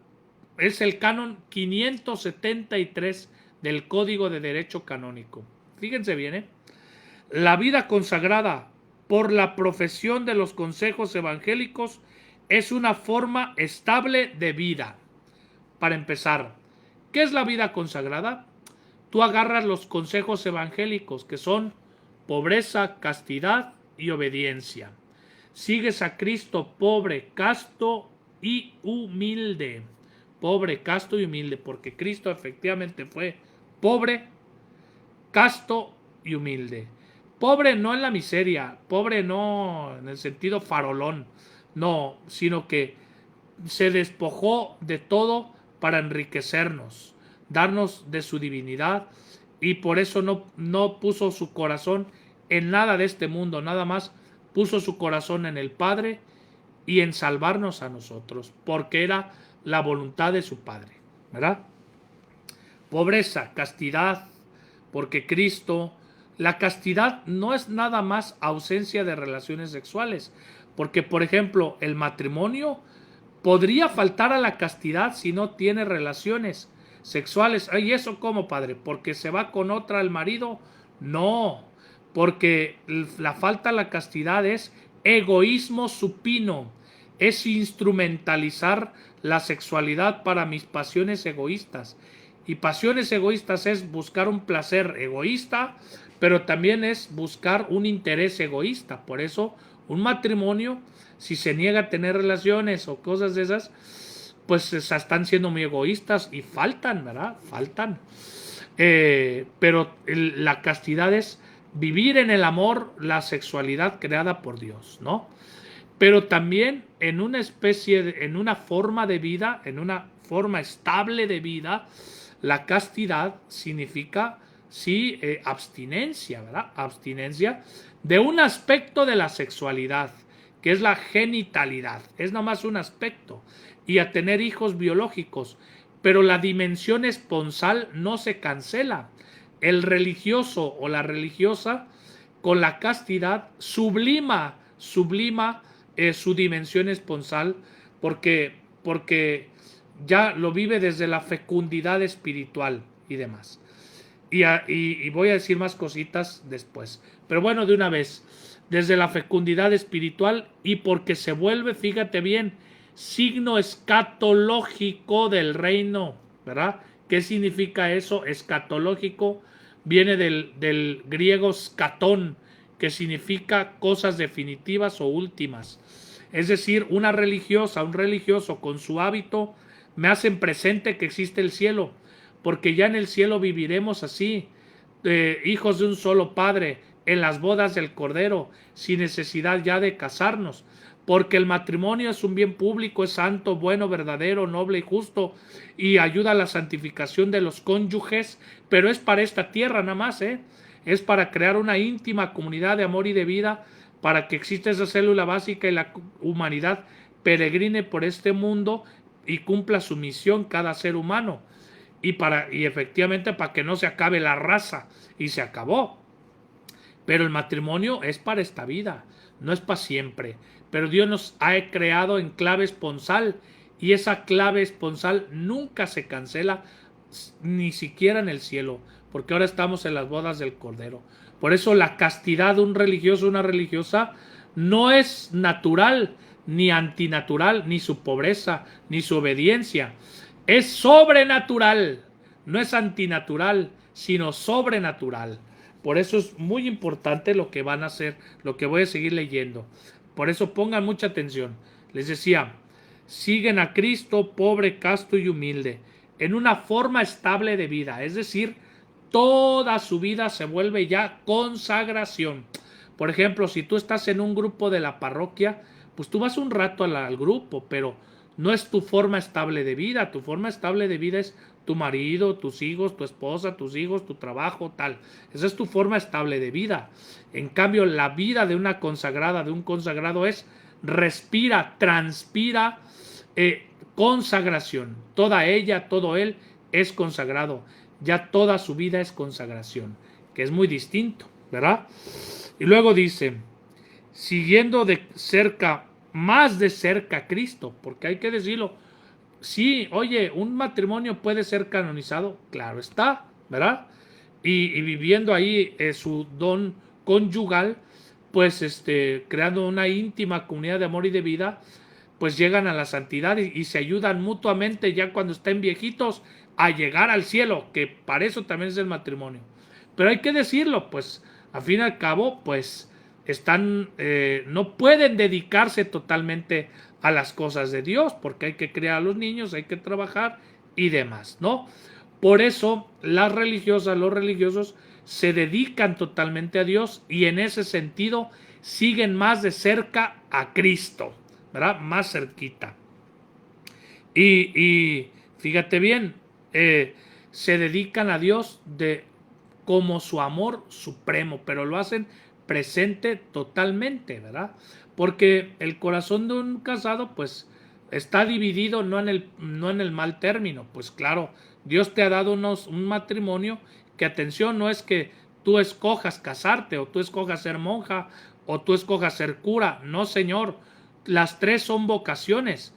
Speaker 1: es el canon 573 del Código de Derecho Canónico. Fíjense bien, la vida consagrada por la profesión de los consejos evangélicos es una forma estable de vida. Para empezar, ¿qué es la vida consagrada? Tú agarras los consejos evangélicos que son pobreza, castidad y obediencia. Sigues a Cristo pobre, casto y humilde. Pobre, casto y humilde, porque Cristo efectivamente fue pobre, casto y humilde. Pobre no en la miseria, pobre no en el sentido farolón, no, sino que se despojó de todo para enriquecernos, darnos de su divinidad, y por eso no puso su corazón en nada de este mundo, nada más puso su corazón en el Padre y en salvarnos a nosotros, porque era la voluntad de su Padre, ¿verdad? Pobreza, castidad, porque Cristo, la castidad no es nada más ausencia de relaciones sexuales, porque por ejemplo el matrimonio podría faltar a la castidad si no tiene relaciones sexuales. ¿Y eso cómo, padre? ¿Porque se va con otra el marido? No, porque la falta a la castidad es egoísmo supino, es instrumentalizar la sexualidad para mis pasiones egoístas. Y pasiones egoístas es buscar un placer egoísta, pero también es buscar un interés egoísta. Por eso, un matrimonio, si se niega a tener relaciones o cosas de esas, pues están siendo muy egoístas y faltan, ¿verdad? Faltan. Pero la castidad es vivir en el amor la sexualidad creada por Dios, ¿no? Pero también en una especie, en una forma de vida, en una forma estable de vida, la castidad significa, sí, abstinencia, ¿verdad? Abstinencia de un aspecto de la sexualidad, que es la genitalidad. Es nada más un aspecto. Y a tener hijos biológicos. Pero la dimensión esponsal no se cancela. El religioso o la religiosa con la castidad sublima su dimensión esponsal porque ya lo vive desde la fecundidad espiritual y demás. Y voy a decir más cositas después. Pero bueno, de una vez, desde la fecundidad espiritual y porque se vuelve, fíjate bien, signo escatológico del reino, ¿verdad? ¿Qué significa eso? Escatológico viene del griego skatón, que significa cosas definitivas o últimas. Es decir, una religiosa, un religioso con su hábito me hacen presente que existe el cielo, porque ya en el cielo viviremos así, hijos de un solo padre, en las bodas del Cordero, sin necesidad ya de casarnos, porque el matrimonio es un bien público, es santo, bueno, verdadero, noble y justo, y ayuda a la santificación de los cónyuges, pero es para esta tierra nada más, es para crear una íntima comunidad de amor y de vida, para que exista esa célula básica y la humanidad peregrine por este mundo y cumpla su misión cada ser humano. Y efectivamente para que no se acabe la raza, y se acabó. Pero el matrimonio es para esta vida, no es para siempre. Pero Dios nos ha creado en clave esponsal, y esa clave esponsal nunca se cancela, ni siquiera en el cielo, porque ahora estamos en las bodas del Cordero. Por eso la castidad de un religioso o una religiosa no es natural, ni antinatural, ni su pobreza, ni su obediencia. Es sobrenatural, no es antinatural, sino sobrenatural. Por eso es muy importante lo que van a hacer, lo que voy a seguir leyendo. Por eso pongan mucha atención. Les decía, siguen a Cristo pobre, casto y humilde, en una forma estable de vida, es decir, toda su vida se vuelve ya consagración. Por ejemplo, si tú estás en un grupo de la parroquia, pues tú vas un rato al grupo, pero no es tu forma estable de vida. Tu forma estable de vida es tu marido, tus hijos, tu esposa, tus hijos, tu trabajo, tal. Esa es tu forma estable de vida. En cambio, la vida de una consagrada, de un consagrado es respira, transpira consagración. Toda ella, todo él es consagrado. Ya toda su vida es consagración, que es muy distinto, ¿verdad? Y luego dice, siguiendo de cerca, más de cerca a Cristo, porque hay que decirlo, sí, oye, un matrimonio puede ser canonizado, claro está, ¿verdad? Y viviendo ahí su don conyugal, pues creando una íntima comunidad de amor y de vida, pues llegan a la santidad y se ayudan mutuamente ya cuando estén viejitos a llegar al cielo, que para eso también es el matrimonio. Pero hay que decirlo, pues, al fin y al cabo, pues, no pueden dedicarse totalmente a las cosas de Dios, porque hay que criar a los niños, hay que trabajar y demás, ¿no? Por eso las religiosas, los religiosos se dedican totalmente a Dios y en ese sentido siguen más de cerca a Cristo, ¿verdad? Más cerquita. Y fíjate bien, se dedican a Dios como su amor supremo, pero lo hacen presente totalmente, ¿verdad? porque el corazón de un casado pues está dividido no en el mal término. Pues claro, Dios te ha dado un matrimonio que, atención, no es que tú escojas casarte o tú escojas ser monja o tú escojas ser cura. No, señor, las tres son vocaciones.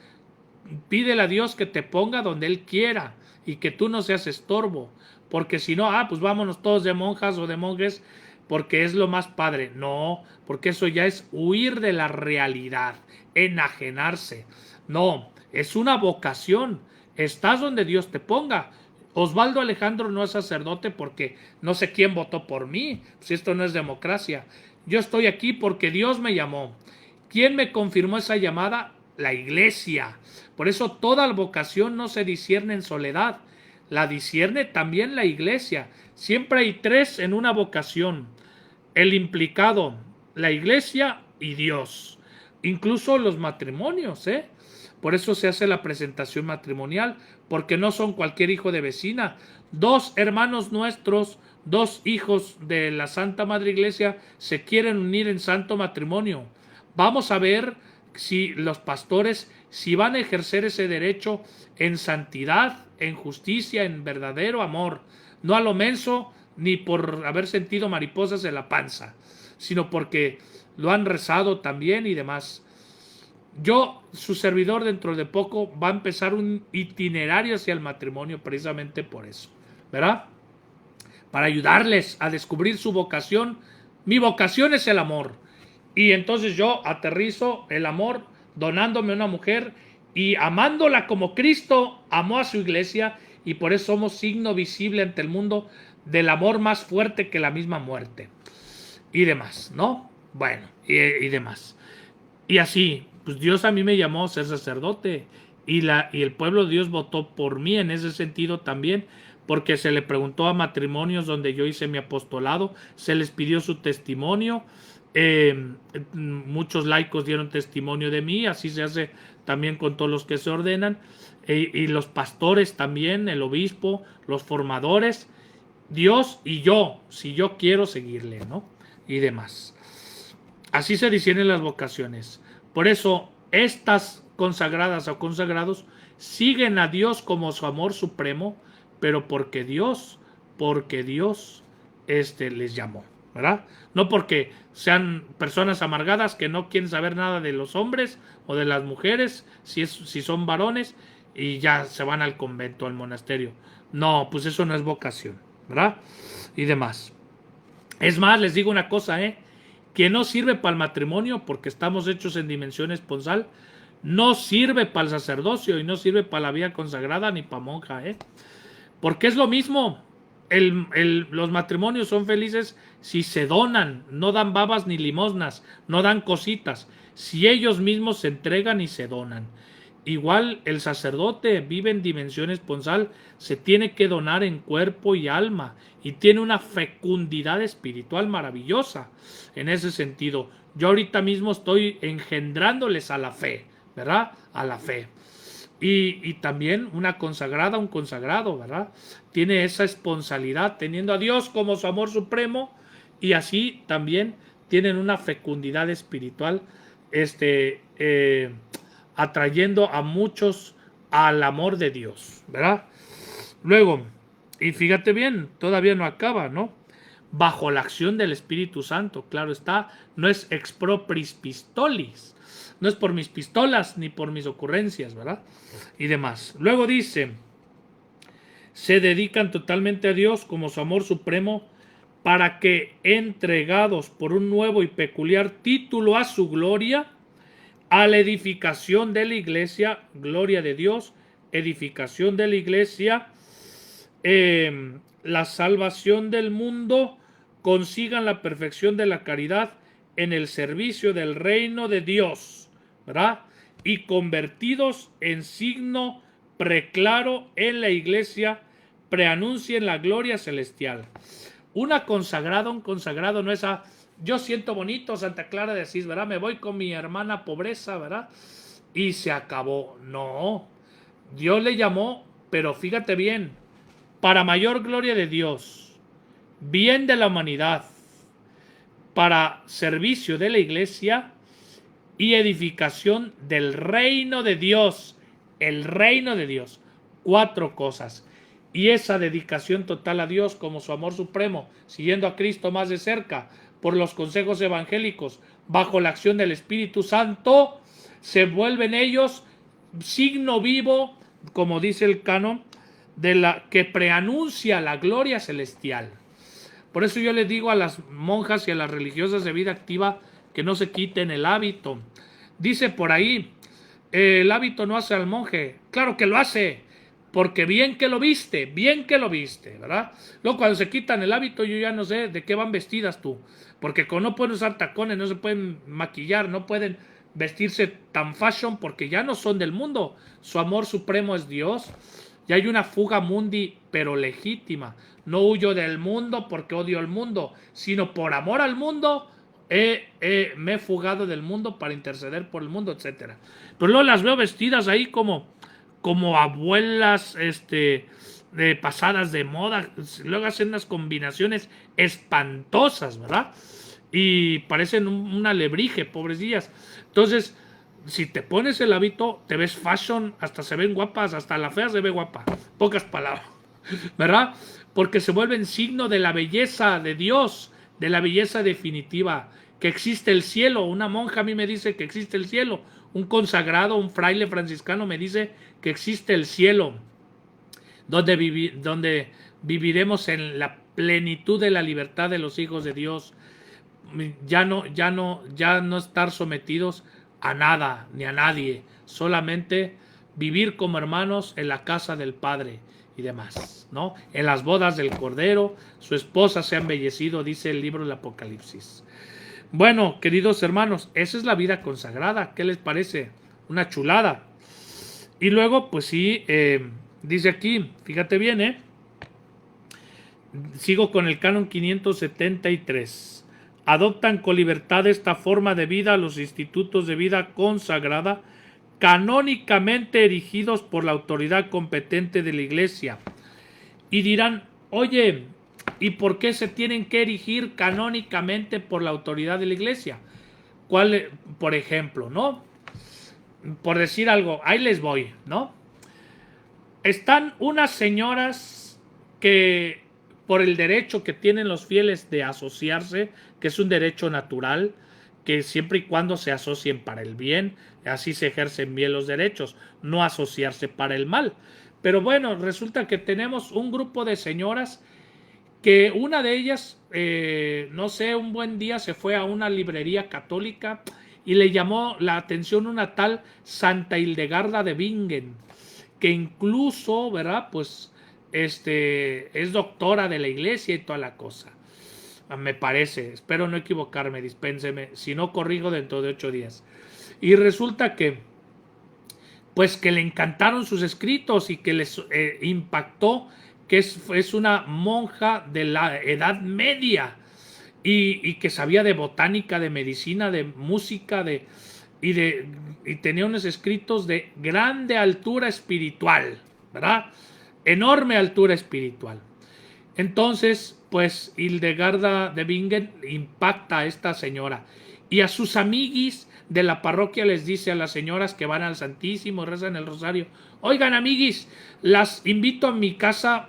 Speaker 1: Pídele a Dios que te ponga donde Él quiera y que tú no seas estorbo, porque si no, pues vámonos todos de monjas o de monjes porque es lo más padre. No, porque eso ya es huir de la realidad, enajenarse. No, es una vocación. Estás donde Dios te ponga. Osvaldo Alejandro no es sacerdote porque no sé quién votó por mí, si esto no es democracia. Yo estoy aquí porque Dios me llamó. ¿Quién me confirmó esa llamada? La iglesia. Por eso toda vocación no se discierne en soledad, la discierne también la iglesia. Siempre hay tres en una vocación: el implicado, la iglesia y Dios. Incluso los matrimonios, ¿eh? Por eso se hace la presentación matrimonial, porque no son cualquier hijo de vecina. Dos hermanos nuestros, dos hijos de la Santa Madre Iglesia, se quieren unir en santo matrimonio. Vamos a ver si los pastores, si van a ejercer ese derecho en santidad, en justicia, en verdadero amor, no a lo menso, ni por haber sentido mariposas en la panza, sino porque lo han rezado también y demás. Yo, su servidor, dentro de poco va a empezar un itinerario hacia el matrimonio precisamente por eso, ¿verdad? Para ayudarles a descubrir su vocación. Mi vocación es el amor. Y entonces yo aterrizo el amor donándome a una mujer y amándola como Cristo amó a su iglesia, y por eso somos signo visible ante el mundo del amor más fuerte que la misma muerte. Y demás, ¿no? Bueno, y demás. Y así, pues Dios a mí me llamó a ser sacerdote y el pueblo de Dios votó por mí en ese sentido también, porque se le preguntó a matrimonios donde yo hice mi apostolado, se les pidió su testimonio, muchos laicos dieron testimonio de mí, así se hace también con todos los que se ordenan, y los pastores también, el obispo, los formadores, Dios y yo, si yo quiero seguirle, ¿no? Y demás. Así se disciernen las vocaciones. Por eso, estas consagradas o consagrados siguen a Dios como su amor supremo, pero porque Dios les llamó, ¿verdad? No porque sean personas amargadas que no quieren saber nada de los hombres o de las mujeres, si son varones, y ya se van al convento, al monasterio. No, pues eso no es vocación, ¿verdad? Y demás. Es más, les digo una cosa, que no sirve para el matrimonio porque estamos hechos en dimensión esponsal, no sirve para el sacerdocio y no sirve para la vida consagrada ni para monja, porque es lo mismo. Los matrimonios son felices si se donan, no dan babas ni limosnas, no dan cositas, si ellos mismos se entregan y se donan. Igual el sacerdote vive en dimensión esponsal, se tiene que donar en cuerpo y alma y tiene una fecundidad espiritual maravillosa en ese sentido. Yo ahorita mismo estoy engendrándoles a la fe, ¿verdad? A la fe. Y también una consagrada, un consagrado, ¿verdad? Tiene esa esponsalidad, teniendo a Dios como su amor supremo, y así también tienen una fecundidad espiritual, atrayendo a muchos al amor de Dios, ¿verdad? Luego, y fíjate bien, todavía no acaba, ¿no? Bajo la acción del Espíritu Santo, claro está, no es ex propris pistolis, no es por mis pistolas ni por mis ocurrencias, ¿verdad? Y demás. Luego dice, se dedican totalmente a Dios como su amor supremo, para que, entregados por un nuevo y peculiar título a su gloria, a la edificación de la iglesia, gloria de Dios, edificación de la iglesia, la salvación del mundo, consigan la perfección de la caridad en el servicio del reino de Dios, ¿verdad? Y convertidos en signo preclaro en la iglesia, preanuncien la gloria celestial. Una consagrada, un consagrado no es a... Yo siento bonito Santa Clara de Asís, ¿verdad? Me voy con mi hermana pobreza, ¿verdad? Y se acabó. No. Dios le llamó, pero fíjate bien, para mayor gloria de Dios, bien de la humanidad, para servicio de la iglesia y edificación del reino de Dios. El reino de Dios. 4 cosas. Y esa dedicación total a Dios como su amor supremo, siguiendo a Cristo más de cerca, por los consejos evangélicos, bajo la acción del Espíritu Santo, se vuelven ellos signo vivo, como dice el canon, de la que preanuncia la gloria celestial. Por eso yo les digo a las monjas y a las religiosas de vida activa que no se quiten el hábito. Dice por ahí, el hábito no hace al monje. Claro que lo hace, porque bien que lo viste, ¿verdad? Luego cuando se quitan el hábito, yo ya no sé de qué van vestidas tú, porque no pueden usar tacones, no se pueden maquillar, no pueden vestirse tan fashion, porque ya no son del mundo. Su amor supremo es Dios. Y hay una fuga mundi, pero legítima. No huyo del mundo porque odio al mundo, sino por amor al mundo me he fugado del mundo para interceder por el mundo, etc. Pero luego las veo vestidas ahí como abuelas pasadas de moda. Luego hacen unas combinaciones espantosas, ¿verdad? Y parecen un alebrije, pobrecillas. Entonces, si te pones el hábito, te ves fashion, hasta se ven guapas, hasta la fea se ve guapa. Pocas palabras, ¿verdad? Porque se vuelven signo de la belleza de Dios, de la belleza definitiva, que existe el cielo. Una monja a mí me dice que existe el cielo. Un consagrado, un fraile franciscano me dice que existe el cielo, donde viviremos en la plenitud de la libertad de los hijos de Dios. Ya no estar sometidos a nada ni a nadie, solamente vivir como hermanos en la casa del Padre y demás, ¿no? En las bodas del Cordero, su esposa se ha embellecido, dice el libro del Apocalipsis. Bueno, queridos hermanos, esa es la vida consagrada. ¿Qué les parece? Una chulada. Y luego, pues sí, dice aquí, fíjate bien, sigo con el canon 573. Adoptan con libertad esta forma de vida los institutos de vida consagrada canónicamente erigidos por la autoridad competente de la Iglesia. Y dirán, oye, ¿y por qué se tienen que erigir canónicamente por la autoridad de la Iglesia? ¿Cuál, por ejemplo, no? Por decir algo, ahí les voy, ¿no? Están unas señoras que, por el derecho que tienen los fieles de asociarse, que es un derecho natural, que siempre y cuando se asocien para el bien, así se ejercen bien los derechos, no asociarse para el mal. Pero bueno, resulta que tenemos un grupo de señoras que una de ellas, no sé, un buen día se fue a una librería católica y le llamó la atención una tal Santa Hildegarda de Bingen, que incluso, ¿verdad? Pues es doctora de la iglesia y toda la cosa. Me parece, espero no equivocarme, dispénseme, si no corrijo dentro de 8 días. Y resulta que, pues que le encantaron sus escritos y que les impactó que es una monja de la Edad Media y que sabía de botánica, de medicina, de música, y tenía unos escritos de grande altura espiritual, ¿verdad? Enorme altura espiritual. Entonces, pues Hildegarda de Bingen impacta a esta señora y a sus amiguis de la parroquia les dice a las señoras que van al Santísimo y rezan el rosario, oigan amiguis, las invito a mi casa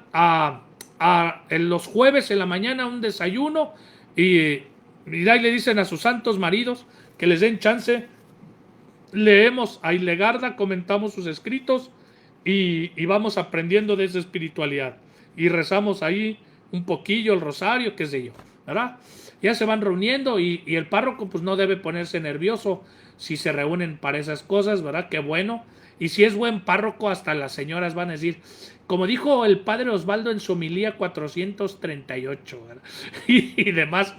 Speaker 1: en los jueves en la mañana a un desayuno y ahí le dicen a sus santos maridos que les den chance, leemos a Hildegarda, comentamos sus escritos y vamos aprendiendo de esa espiritualidad y rezamos ahí un poquillo el rosario, qué sé yo, ¿verdad? Ya se van reuniendo y el párroco pues no debe ponerse nervioso si se reúnen para esas cosas, ¿verdad? Qué bueno. Y si es buen párroco, hasta las señoras van a decir, como dijo el padre Osvaldo en su homilía 438, ¿verdad? Y demás,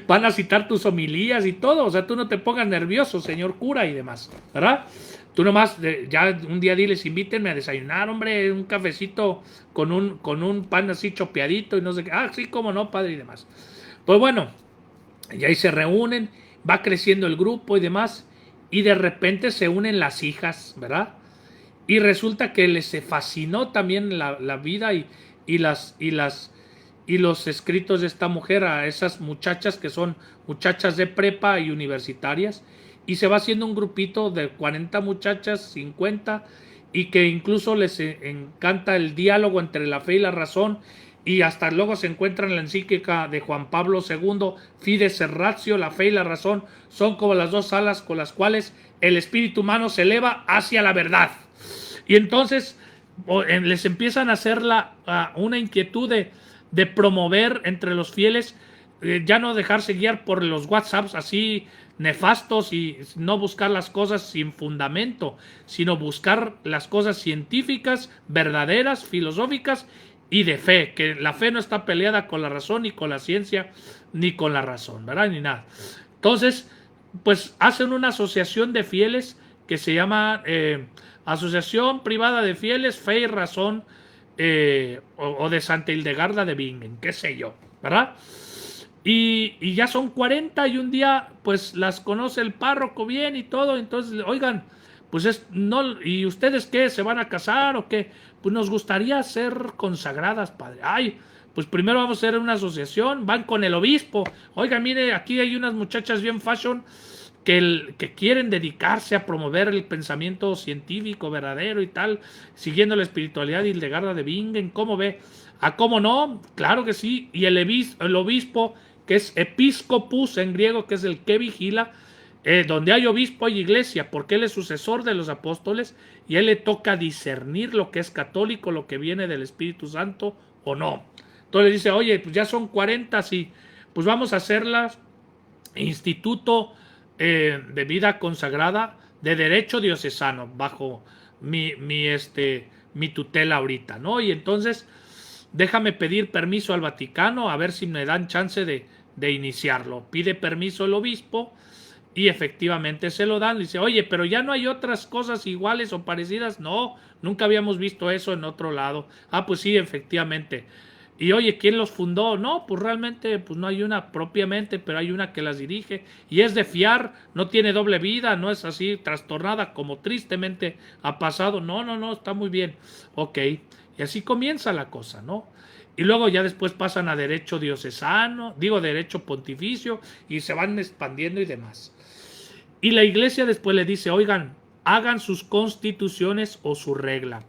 Speaker 1: van a citar tus homilías y todo, o sea, tú no te pongas nervioso, señor cura y demás, ¿verdad? Tú nomás, ya un día diles, invítenme a desayunar, hombre, un cafecito con un pan así chopeadito y no sé qué. Ah, sí, cómo no, padre y demás. Pues bueno, y ahí se reúnen, va creciendo el grupo y demás, y de repente se unen las hijas, ¿verdad? Y resulta que les fascinó también la vida y los escritos de esta mujer a esas muchachas que son muchachas de prepa y universitarias, y se va haciendo un grupito de 40 muchachas, 50, y que incluso les encanta el diálogo entre la fe y la razón, y hasta luego se encuentra en la encíclica de Juan Pablo II, Fides et Ratio, la fe y la razón son como las dos alas con las cuales el espíritu humano se eleva hacia la verdad. Y entonces les empiezan a hacer una inquietud de promover entre los fieles, ya no dejarse guiar por los WhatsApps así nefastos y no buscar las cosas sin fundamento, sino buscar las cosas científicas, verdaderas, filosóficas y de fe, que la fe no está peleada con la razón, ni con la ciencia, ni con la razón, ¿verdad? Ni nada. Entonces, pues hacen una asociación de fieles que se llama Asociación Privada de Fieles, Fe y Razón, o de Santa Hildegarda de Bingen, qué sé yo, ¿verdad? Y ya son 40 y un día pues las conoce el párroco bien y todo, entonces, oigan, pues no, ¿y ustedes qué? ¿Se van a casar o qué? Pues nos gustaría ser consagradas, padre. Ay, pues primero vamos a hacer una asociación, van con el obispo. Oigan, mire, aquí hay unas muchachas bien fashion que quieren dedicarse a promover el pensamiento científico verdadero y tal, siguiendo la espiritualidad de Hildegarda de Bingen. ¿Cómo ve? ¿Ah, cómo no? Claro que sí. Y el obispo, que es episcopus en griego, que es el que vigila, donde hay obispo hay iglesia, porque él es sucesor de los apóstoles y él le toca discernir lo que es católico, lo que viene del Espíritu Santo o no. Entonces le dice, oye, pues ya son 40, sí, pues vamos a hacerlas instituto de vida consagrada de derecho diocesano bajo mi tutela ahorita, ¿no? Y entonces déjame pedir permiso al Vaticano a ver si me dan chance de iniciarlo. Pide permiso el obispo y efectivamente se lo dan. Le dice, oye, pero ya no hay otras cosas iguales o parecidas. No, nunca habíamos visto eso en otro lado. Ah, pues sí, efectivamente. Y oye, ¿quién los fundó? No, pues realmente pues no hay una propiamente, pero hay una que las dirige y es de fiar, no tiene doble vida, no es así trastornada como tristemente ha pasado. No, no, no, está muy bien. Ok, y así comienza la cosa, ¿no? Y luego ya después pasan a derecho diocesano, digo derecho pontificio, y se van expandiendo y demás. Y la iglesia después le dice, oigan, hagan sus constituciones o su regla.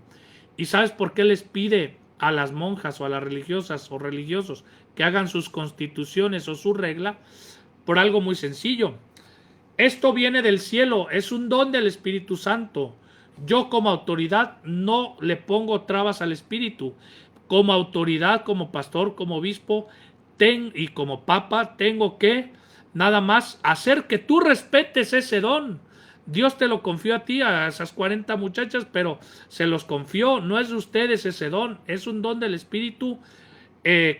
Speaker 1: ¿Y sabes por qué les pide a las monjas o a las religiosas o religiosos que hagan sus constituciones o su regla? Por algo muy sencillo. Esto viene del cielo, es un don del Espíritu Santo. Yo como autoridad no le pongo trabas al Espíritu. Como autoridad, como pastor, como obispo y como papa, tengo que nada más hacer que tú respetes ese don. Dios te lo confió a ti, a esas 40 muchachas, pero se los confió, no es de ustedes ese don, es un don del Espíritu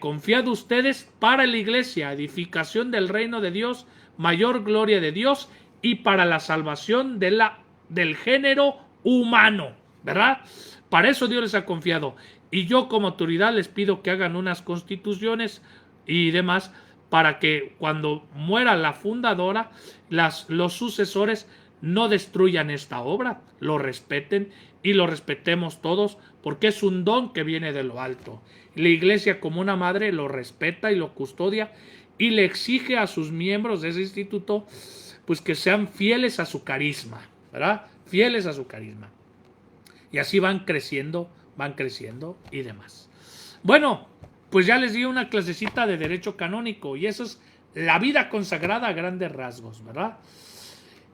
Speaker 1: confiado a ustedes para la iglesia, edificación del reino de Dios, mayor gloria de Dios y para la salvación del género humano, ¿verdad? Para eso Dios les ha confiado. Y yo como autoridad les pido que hagan unas constituciones y demás para que cuando muera la fundadora, los sucesores no destruyan esta obra, lo respeten y lo respetemos todos porque es un don que viene de lo alto. La iglesia como una madre lo respeta y lo custodia y le exige a sus miembros de ese instituto pues que sean fieles a su carisma, ¿verdad? Fieles a su carisma. Y así van creciendo y demás. Bueno, pues ya les di una clasecita de derecho canónico y eso es la vida consagrada a grandes rasgos, ¿verdad?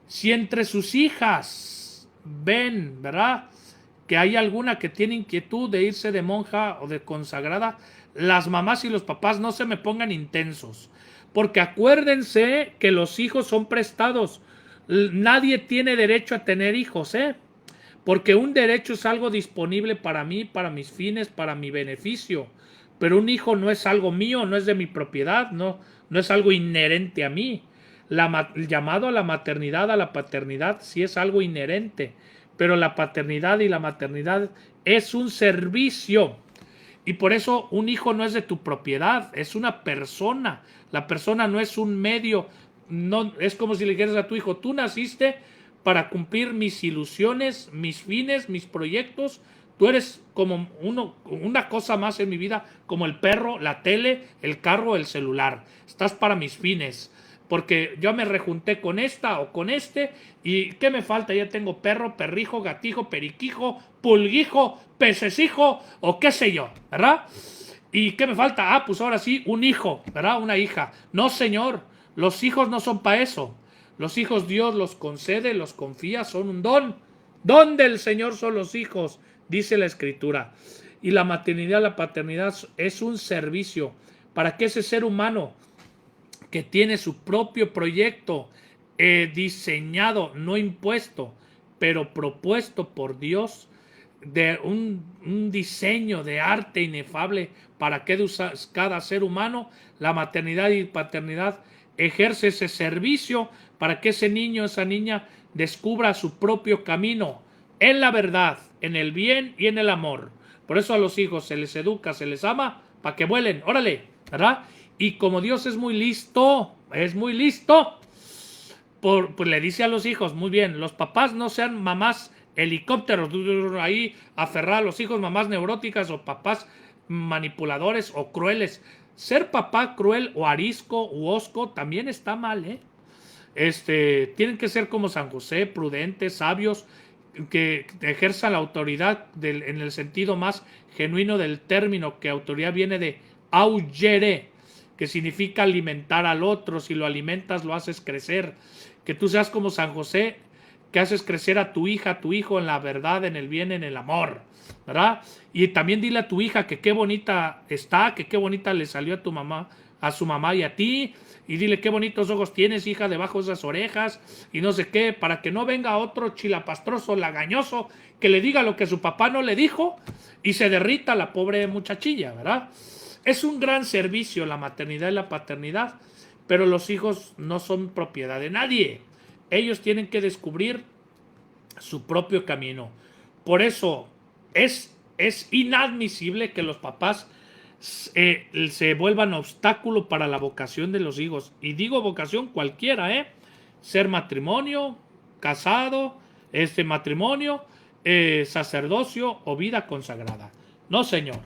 Speaker 1: Si entre sus hijas ven, ¿verdad?, que hay alguna que tiene inquietud de irse de monja o de consagrada, las mamás y los papás no se me pongan intensos, porque acuérdense que los hijos son prestados. Nadie tiene derecho a tener hijos, porque un derecho es algo disponible para mí, para mis fines, para mi beneficio, pero un hijo no es algo mío, no es de mi propiedad, no es algo inherente a mí. El llamado a la maternidad, a la paternidad, sí es algo inherente, pero la paternidad y la maternidad es un servicio. Y por eso un hijo no es de tu propiedad, es una persona. La persona no es un medio. No, es como si le dijeras a tu hijo, tú naciste para cumplir mis ilusiones, mis fines, mis proyectos. Tú eres como una cosa más en mi vida, como el perro, la tele, el carro, el celular. Estás para mis fines. porque yo me rejunté con esta o con este, y ¿qué me falta? Ya tengo perro, perrijo, gatijo, periquijo, pulguijo, pececijo, o qué sé yo, ¿verdad? ¿Y qué me falta? Ah, pues ahora sí, un hijo, ¿verdad? Una hija. No, señor, los hijos no son para eso. Los hijos Dios los concede, los confía, son un don. Don del Señor son los hijos, dice la Escritura. Y la maternidad, la paternidad es un servicio para que ese ser humano que tiene su propio proyecto diseñado, no impuesto, pero propuesto por Dios, de un diseño de arte inefable para cada ser humano, la maternidad y paternidad ejerce ese servicio para que ese niño, esa niña descubra su propio camino en la verdad, en el bien y en el amor. Por eso a los hijos se les educa, se les ama para que vuelen, órale, ¿verdad? Y como Dios es muy listo, pues le dice a los hijos, muy bien, los papás no sean mamás helicópteros, ahí aferrar a los hijos, mamás neuróticas o papás manipuladores o crueles. Ser papá cruel o arisco u osco también está mal, ¿eh? Tienen que ser como San José, prudentes, sabios, que ejerzan la autoridad en el sentido más genuino del término, que autoridad viene de augere, que significa alimentar al otro. Si lo alimentas, lo haces crecer. Que tú seas como San José, que haces crecer a tu hija, a tu hijo en la verdad, en el bien, en el amor, ¿verdad? Y también dile a tu hija que qué bonita está, que qué bonita le salió a tu mamá, a su mamá y a ti, y dile qué bonitos ojos tienes, hija, debajo de esas orejas, y no sé qué, para que no venga otro chilapastroso, lagañoso, que le diga lo que su papá no le dijo, y se derrita la pobre muchachilla, ¿verdad? Es un gran servicio la maternidad y la paternidad, pero los hijos no son propiedad de nadie. Ellos tienen que descubrir su propio camino. Por eso es inadmisible que los papás se vuelvan obstáculo para la vocación de los hijos. Y digo vocación cualquiera, ser matrimonio, casado, matrimonio, sacerdocio o vida consagrada. No, señor.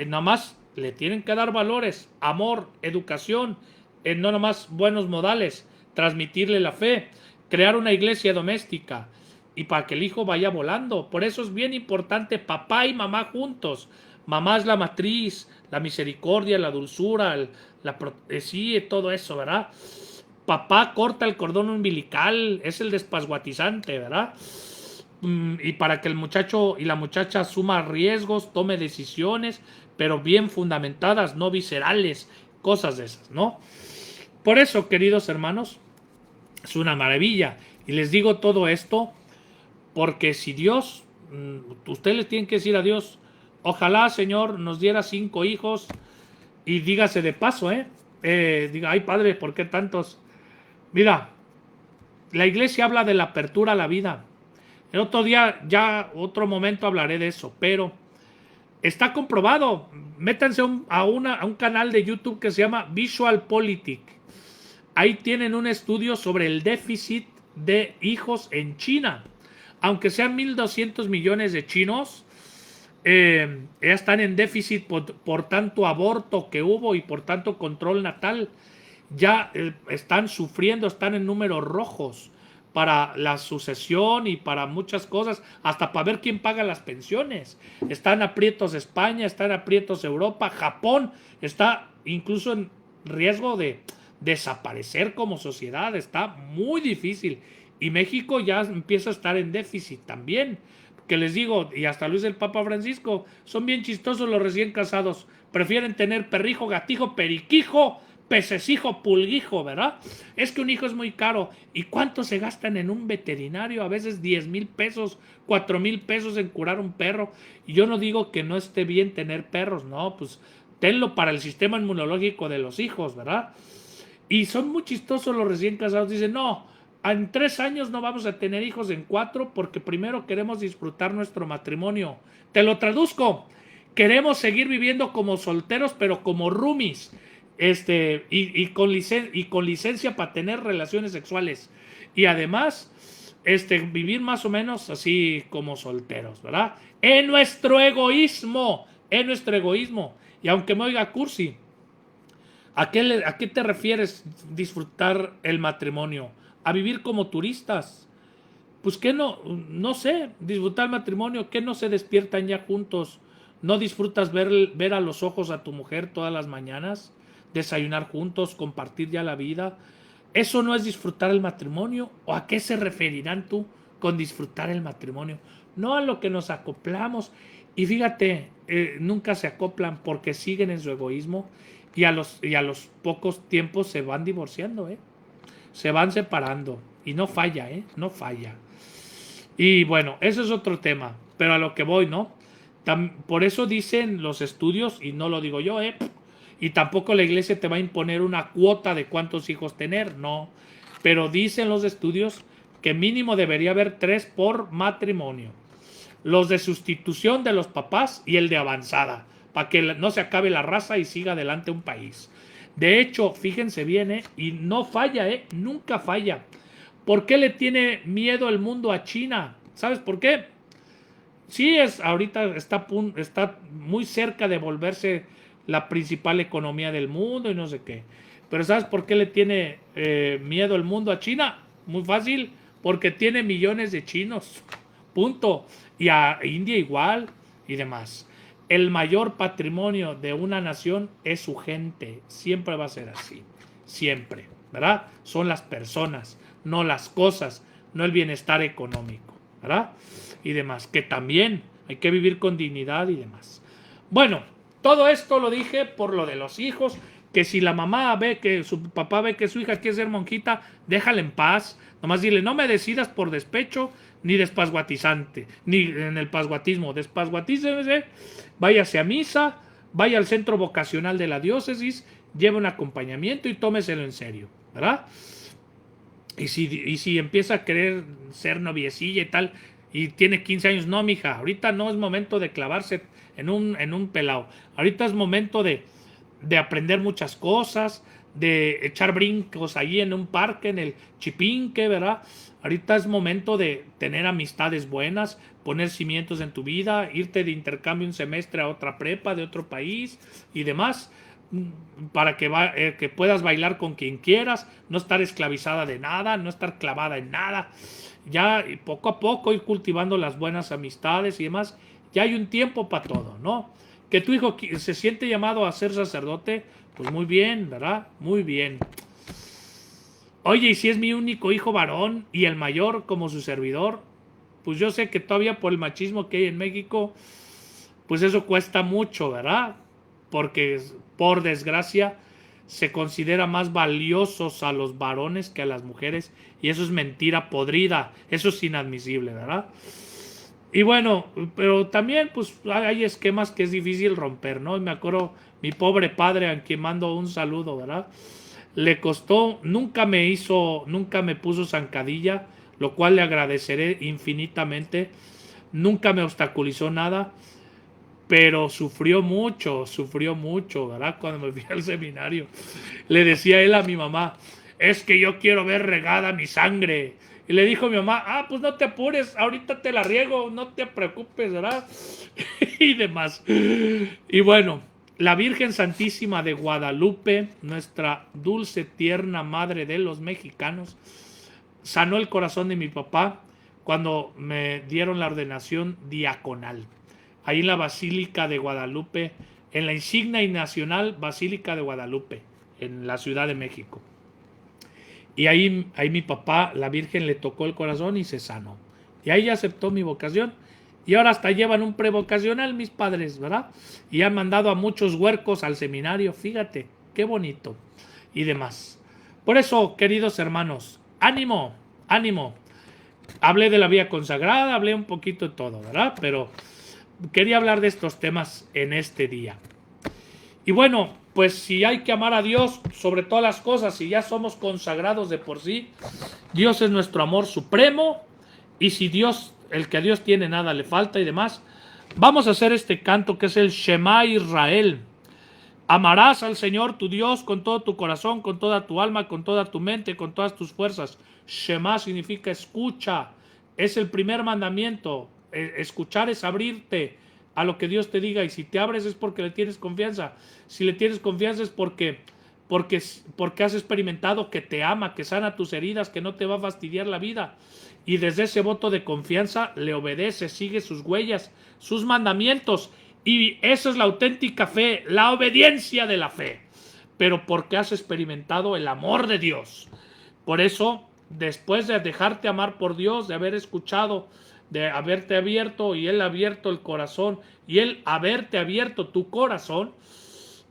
Speaker 1: Nada más le tienen que dar valores, amor, educación, no nomás buenos modales, transmitirle la fe, crear una iglesia doméstica y para que el hijo vaya volando. Por eso es bien importante papá y mamá juntos. Mamá es la matriz, la misericordia, la dulzura, sí, todo eso, ¿verdad? Papá corta el cordón umbilical, es el despasguatizante, ¿verdad? Y para que el muchacho y la muchacha asuma riesgos, tome decisiones, pero bien fundamentadas, no viscerales, cosas de esas, ¿no? Por eso, queridos hermanos, es una maravilla. Y les digo todo esto porque si Dios, ustedes le tienen que decir a Dios, ojalá, Señor, nos diera 5 hijos, y dígase de paso, diga, ay Padre, ¿por qué tantos? Mira, la iglesia habla de la apertura a la vida. El otro día, ya otro momento hablaré de eso, pero está comprobado. Métanse a un canal de YouTube que se llama Visual Politic. Ahí tienen un estudio sobre el déficit de hijos en China. Aunque sean 1.200 millones de chinos, ya están en déficit por tanto aborto que hubo y por tanto control natal. Ya están sufriendo, están en números rojos para la sucesión y para muchas cosas, hasta para ver quién paga las pensiones. Están aprietos España, están aprietos Europa, Japón está incluso en riesgo de desaparecer como sociedad, está muy difícil. Y México ya empieza a estar en déficit también. Que les digo, y hasta Luis el Papa Francisco, son bien chistosos los recién casados. Prefieren tener perrijo, gatijo, periquijo, pececijo, pulguijo, ¿verdad? Es que un hijo es muy caro. ¿Y cuánto se gastan en un veterinario? A veces 10,000 pesos, 4,000 pesos en curar un perro. Y yo no digo que no esté bien tener perros, no, pues tenlo para el sistema inmunológico de los hijos, ¿verdad? Y son muy chistosos los recién casados. Dicen, no, en 3 años no vamos a tener hijos, en 4, porque primero queremos disfrutar nuestro matrimonio. Te lo traduzco. Queremos seguir viviendo como solteros, pero como roomies. Y con licencia para tener relaciones sexuales. Y además, vivir más o menos así como solteros, ¿verdad? En nuestro egoísmo. Y aunque me oiga cursi, ¿A qué te refieres disfrutar el matrimonio? ¿A vivir como turistas? Pues que no sé, disfrutar el matrimonio, que no se despiertan ya juntos, no disfrutas ver a los ojos a tu mujer todas las mañanas, desayunar juntos, compartir ya la vida. ¿Eso no es disfrutar el matrimonio? ¿O a qué se referirán tú con disfrutar el matrimonio? No a lo que nos acoplamos. Y fíjate, nunca se acoplan porque siguen en su egoísmo y a los pocos tiempos se van divorciando, ¿eh? Se van separando. Y no falla, ¿eh? No falla. Y bueno, eso es otro tema, pero a lo que voy, ¿no? Por eso dicen los estudios, y no lo digo yo, y tampoco la iglesia te va a imponer una cuota de cuántos hijos tener, no. Pero dicen los estudios que mínimo debería haber 3 por matrimonio. Los de sustitución de los papás y el de avanzada, para que no se acabe la raza y siga adelante un país. De hecho, fíjense bien, y no falla, nunca falla. ¿Por qué le tiene miedo el mundo a China? ¿Sabes por qué? Sí, ahorita está muy cerca de volverse la principal economía del mundo y no sé qué. Pero ¿sabes por qué le tiene miedo el mundo a China? Muy fácil, porque tiene millones de chinos. Punto. Y a India igual y demás. El mayor patrimonio de una nación es su gente. Siempre va a ser así. Siempre. ¿Verdad? Son las personas, no las cosas, no el bienestar económico. ¿Verdad? Y demás. Que también hay que vivir con dignidad y demás. Bueno, todo esto lo dije por lo de los hijos. Que si la mamá ve que su papá ve que su hija quiere ser monjita, déjala en paz. Nomás dile, no me decidas por despecho ni despasguatizante, ni en el pasguatismo. Despasguatícese, váyase a misa, vaya al centro vocacional de la diócesis, lleve un acompañamiento y tómeselo en serio, ¿verdad? Y si empieza a querer ser noviecilla y tal, y tiene 15 años, no, mija, ahorita no es momento de clavarse en un pelao. Ahorita es momento de aprender muchas cosas, de echar brincos ahí en un parque, en el Chipinque, ¿verdad? Ahorita es momento de tener amistades buenas, poner cimientos en tu vida, irte de intercambio un semestre a otra prepa de otro país y demás, para que puedas bailar con quien quieras, no estar esclavizada de nada, no estar clavada en nada. Ya poco a poco ir cultivando las buenas amistades y demás. Ya hay un tiempo para todo, ¿no? Que tu hijo se siente llamado a ser sacerdote, pues muy bien, ¿verdad? Muy bien. Oye, y si es mi único hijo varón y el mayor como su servidor, pues yo sé que todavía por el machismo que hay en México, pues eso cuesta mucho, ¿verdad? Porque por desgracia se considera más valiosos a los varones que a las mujeres y eso es mentira podrida, eso es inadmisible, ¿verdad? Y bueno, pero también pues hay esquemas que es difícil romper, ¿no? Y me acuerdo mi pobre padre, a quien mando un saludo, ¿verdad? Le costó, nunca me puso zancadilla, lo cual le agradeceré infinitamente. Nunca me obstaculizó nada, pero sufrió mucho, ¿verdad? Cuando me fui al seminario. Le decía él a mi mamá, es que yo quiero ver regada mi sangre. Y le dijo a mi mamá, pues no te apures, ahorita te la riego, no te preocupes, ¿verdad? Y demás. Y bueno, la Virgen Santísima de Guadalupe, nuestra dulce, tierna madre de los mexicanos, sanó el corazón de mi papá cuando me dieron la ordenación diaconal. Ahí en la Basílica de Guadalupe, en la insignia y nacional Basílica de Guadalupe, en la Ciudad de México. Y ahí mi papá, la Virgen le tocó el corazón y se sanó. Y ahí aceptó mi vocación. Y ahora hasta llevan un prevocacional mis padres, ¿verdad? Y han mandado a muchos huercos al seminario, fíjate, qué bonito. Y demás. Por eso, queridos hermanos, ánimo, ánimo. Hablé de la vida consagrada, hablé un poquito de todo, ¿verdad? Pero quería hablar de estos temas en este día. Y bueno, pues si hay que amar a Dios sobre todas las cosas, si ya somos consagrados de por sí, Dios es nuestro amor supremo, y si Dios, el que a Dios tiene, nada le falta y demás, vamos a hacer este canto que es el Shema Israel. Amarás al Señor tu Dios con todo tu corazón, con toda tu alma, con toda tu mente, con todas tus fuerzas. Shema significa escucha, es el primer mandamiento. Escuchar es abrirte a lo que Dios te diga, y si te abres es porque le tienes confianza. Si le tienes confianza es porque porque has experimentado que te ama, que sana tus heridas, que no te va a fastidiar la vida. Y desde ese voto de confianza le obedeces, sigue sus huellas, sus mandamientos. Y eso es la auténtica fe, la obediencia de la fe. Pero porque has experimentado el amor de Dios. Por eso, después de dejarte amar por Dios, de haber escuchado, de haberte abierto y Él abierto el corazón y Él haberte abierto tu corazón,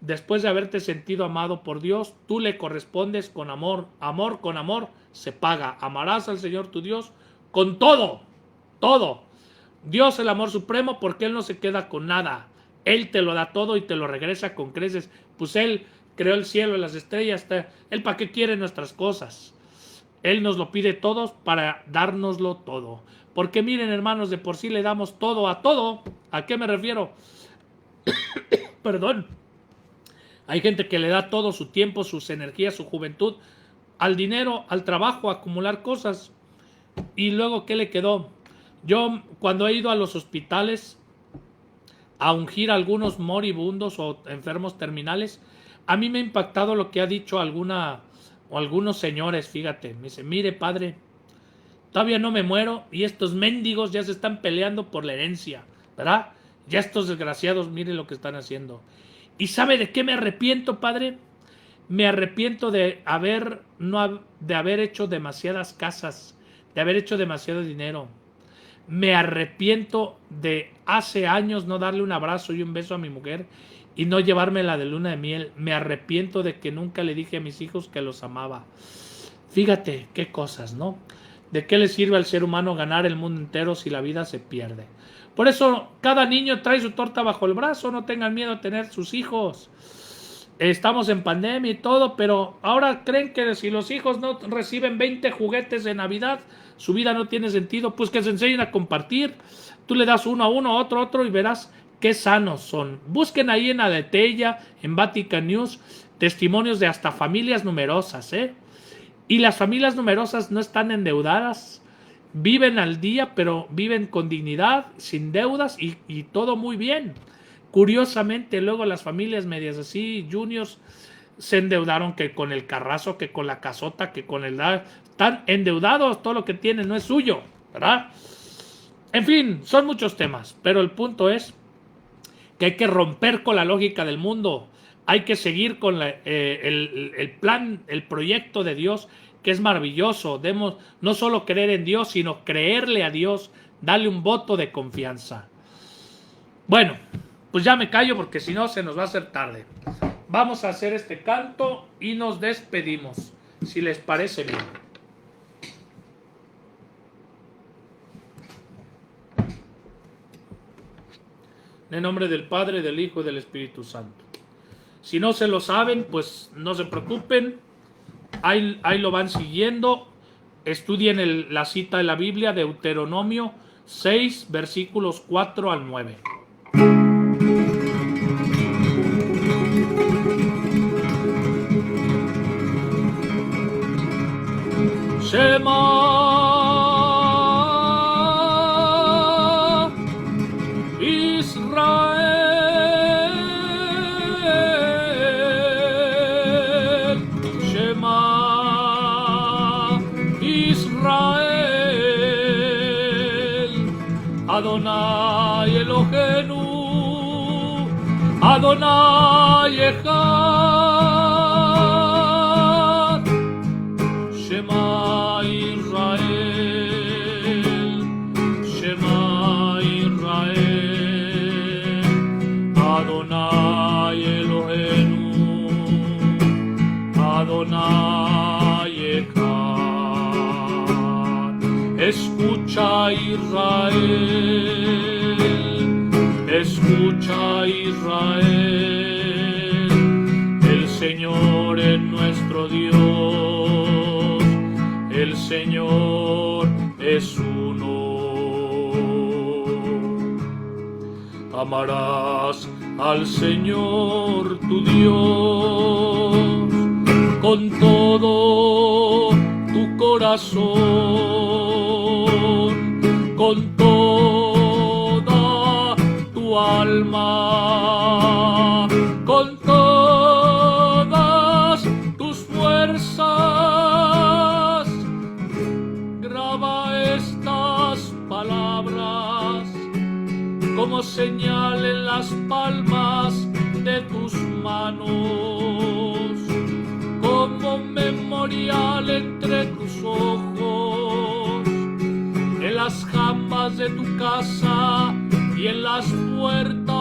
Speaker 1: después de haberte sentido amado por Dios, tú le correspondes con amor. Amor con amor se paga. Amarás al Señor tu Dios con todo, todo. Dios es el amor supremo porque Él no se queda con nada. Él te lo da todo y te lo regresa con creces. Pues Él creó el cielo y las estrellas. Él para qué quiere nuestras cosas. Él nos lo pide todos para dárnoslo todo. Porque miren, hermanos, de por sí le damos todo a todo. ¿A qué me refiero? Perdón. Hay gente que le da todo su tiempo, sus energías, su juventud, al dinero, al trabajo, a acumular cosas. Y luego, ¿qué le quedó? Yo, cuando he ido a los hospitales a ungir a algunos moribundos o enfermos terminales, a mí me ha impactado lo que ha dicho algunos señores, fíjate. Me dice, mire, padre, todavía no me muero y estos mendigos ya se están peleando por la herencia, ¿verdad? Ya estos desgraciados, mire lo que están haciendo. ¿Y sabe de qué me arrepiento, padre? Me arrepiento de haber hecho demasiadas casas, de haber hecho demasiado dinero. Me arrepiento de hace años no darle un abrazo y un beso a mi mujer y no llevármela de luna de miel. Me arrepiento de que nunca le dije a mis hijos que los amaba. Fíjate qué cosas, ¿no? ¿De qué le sirve al ser humano ganar el mundo entero si la vida se pierde? Por eso cada niño trae su torta bajo el brazo, no tengan miedo a tener sus hijos. Estamos en pandemia y todo, pero ahora creen que si los hijos no reciben 20 juguetes de Navidad, su vida no tiene sentido. Pues que se enseñen a compartir. Tú le das uno a uno, otro a otro y verás qué sanos son. Busquen ahí en Aletella, en Vatican News, testimonios de hasta familias numerosas, ¿eh? Y las familias numerosas no están endeudadas, viven al día, pero viven con dignidad, sin deudas y todo muy bien. Curiosamente, luego las familias medias así, juniors, se endeudaron que con el carrazo, que con la casota, que con el... Están endeudados, todo lo que tienen no es suyo, ¿verdad? En fin, son muchos temas, pero el punto es que hay que romper con la lógica del mundo. Hay que seguir con el plan, el proyecto de Dios, que es maravilloso. Debemos no solo creer en Dios, sino creerle a Dios, darle un voto de confianza. Bueno, pues ya me callo porque si no se nos va a hacer tarde. Vamos a hacer este canto y nos despedimos, si les parece bien. En nombre del Padre, del Hijo y del Espíritu Santo. Si no se lo saben, pues no se preocupen. Ahí lo van siguiendo. Estudien la cita de la Biblia, Deuteronomio 6, versículos 4 al 9. Shema Israel, Shema Israel, Adonai Eloheinu, Adonai Echad, Shema Israel, Shema Israel, Adonai Eloheinu, Adonai Echad. Escucha Israel, escucha Israel, el Señor es nuestro Dios, el Señor es uno. Amarás al Señor tu Dios con todo tu corazón, con toda tu alma, con todas como señal en las palmas de tus manos, como memorial entre tus ojos, en las jambas de tu casa y en las puertas.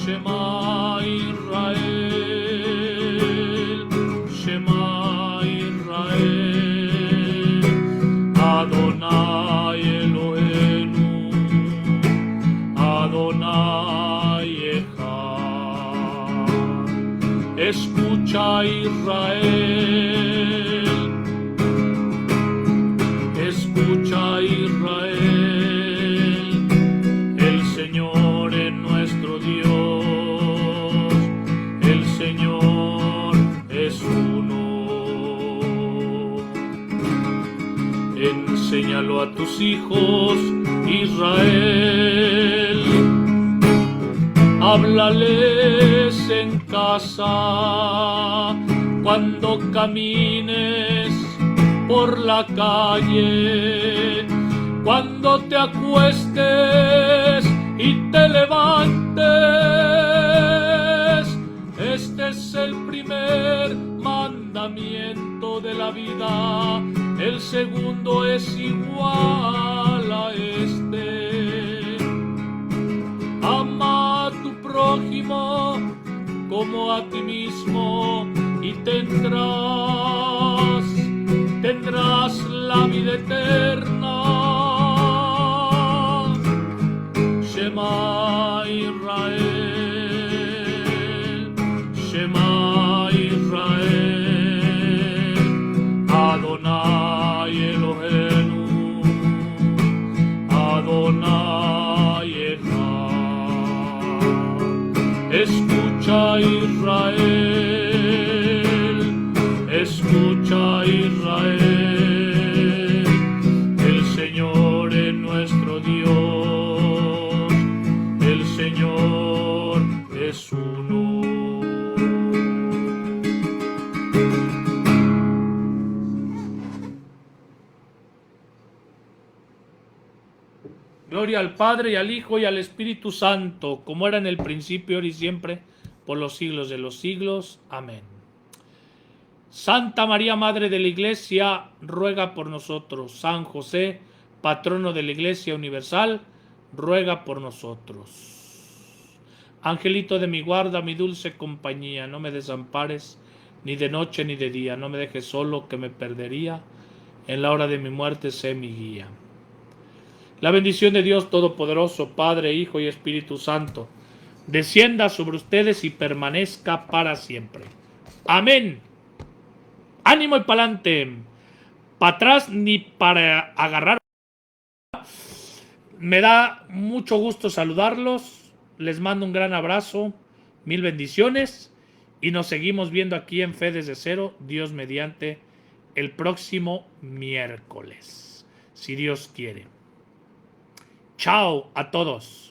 Speaker 1: Shema Israel, Shema Israel, Adonai Eloheinu, Adonai Echad. Escucha Israel, escucha Israel, el Señor es nuestro Dios, el Señor es uno. Enséñalo a tus hijos, Israel, háblales en casa, cuando camines por la calle, cuando te acuestes y te levantes. Este es el primer mandamiento de la vida, el segundo es igual a este: ama a tu prójimo como a ti mismo y tendrás la vida eterna. Shema Israel, Shema Israel, Adonai Eloheinu, Adonai Echad. Escucha Israel, escucha Israel, el Señor es nuestro Dios, el Señor es uno. Gloria al Padre, y al Hijo, y al Espíritu Santo, como era en el principio, ahora y siempre, por los siglos de los siglos. Amén. Santa María, Madre de la Iglesia, ruega por nosotros. San José, patrono de la Iglesia Universal, ruega por nosotros. Angelito de mi guarda, mi dulce compañía, no me desampares, ni de noche ni de día, no me dejes solo, que me perdería. En la hora de mi muerte, sé mi guía. La bendición de Dios Todopoderoso, Padre, Hijo y Espíritu Santo, descienda sobre ustedes y permanezca para siempre. Amén. Ánimo y pa'lante. Para atrás ni para agarrar. Me da mucho gusto saludarlos. Les mando un gran abrazo. Mil bendiciones. Y nos seguimos viendo aquí en Fe desde Cero, Dios mediante, el próximo miércoles, si Dios quiere. Chao a todos.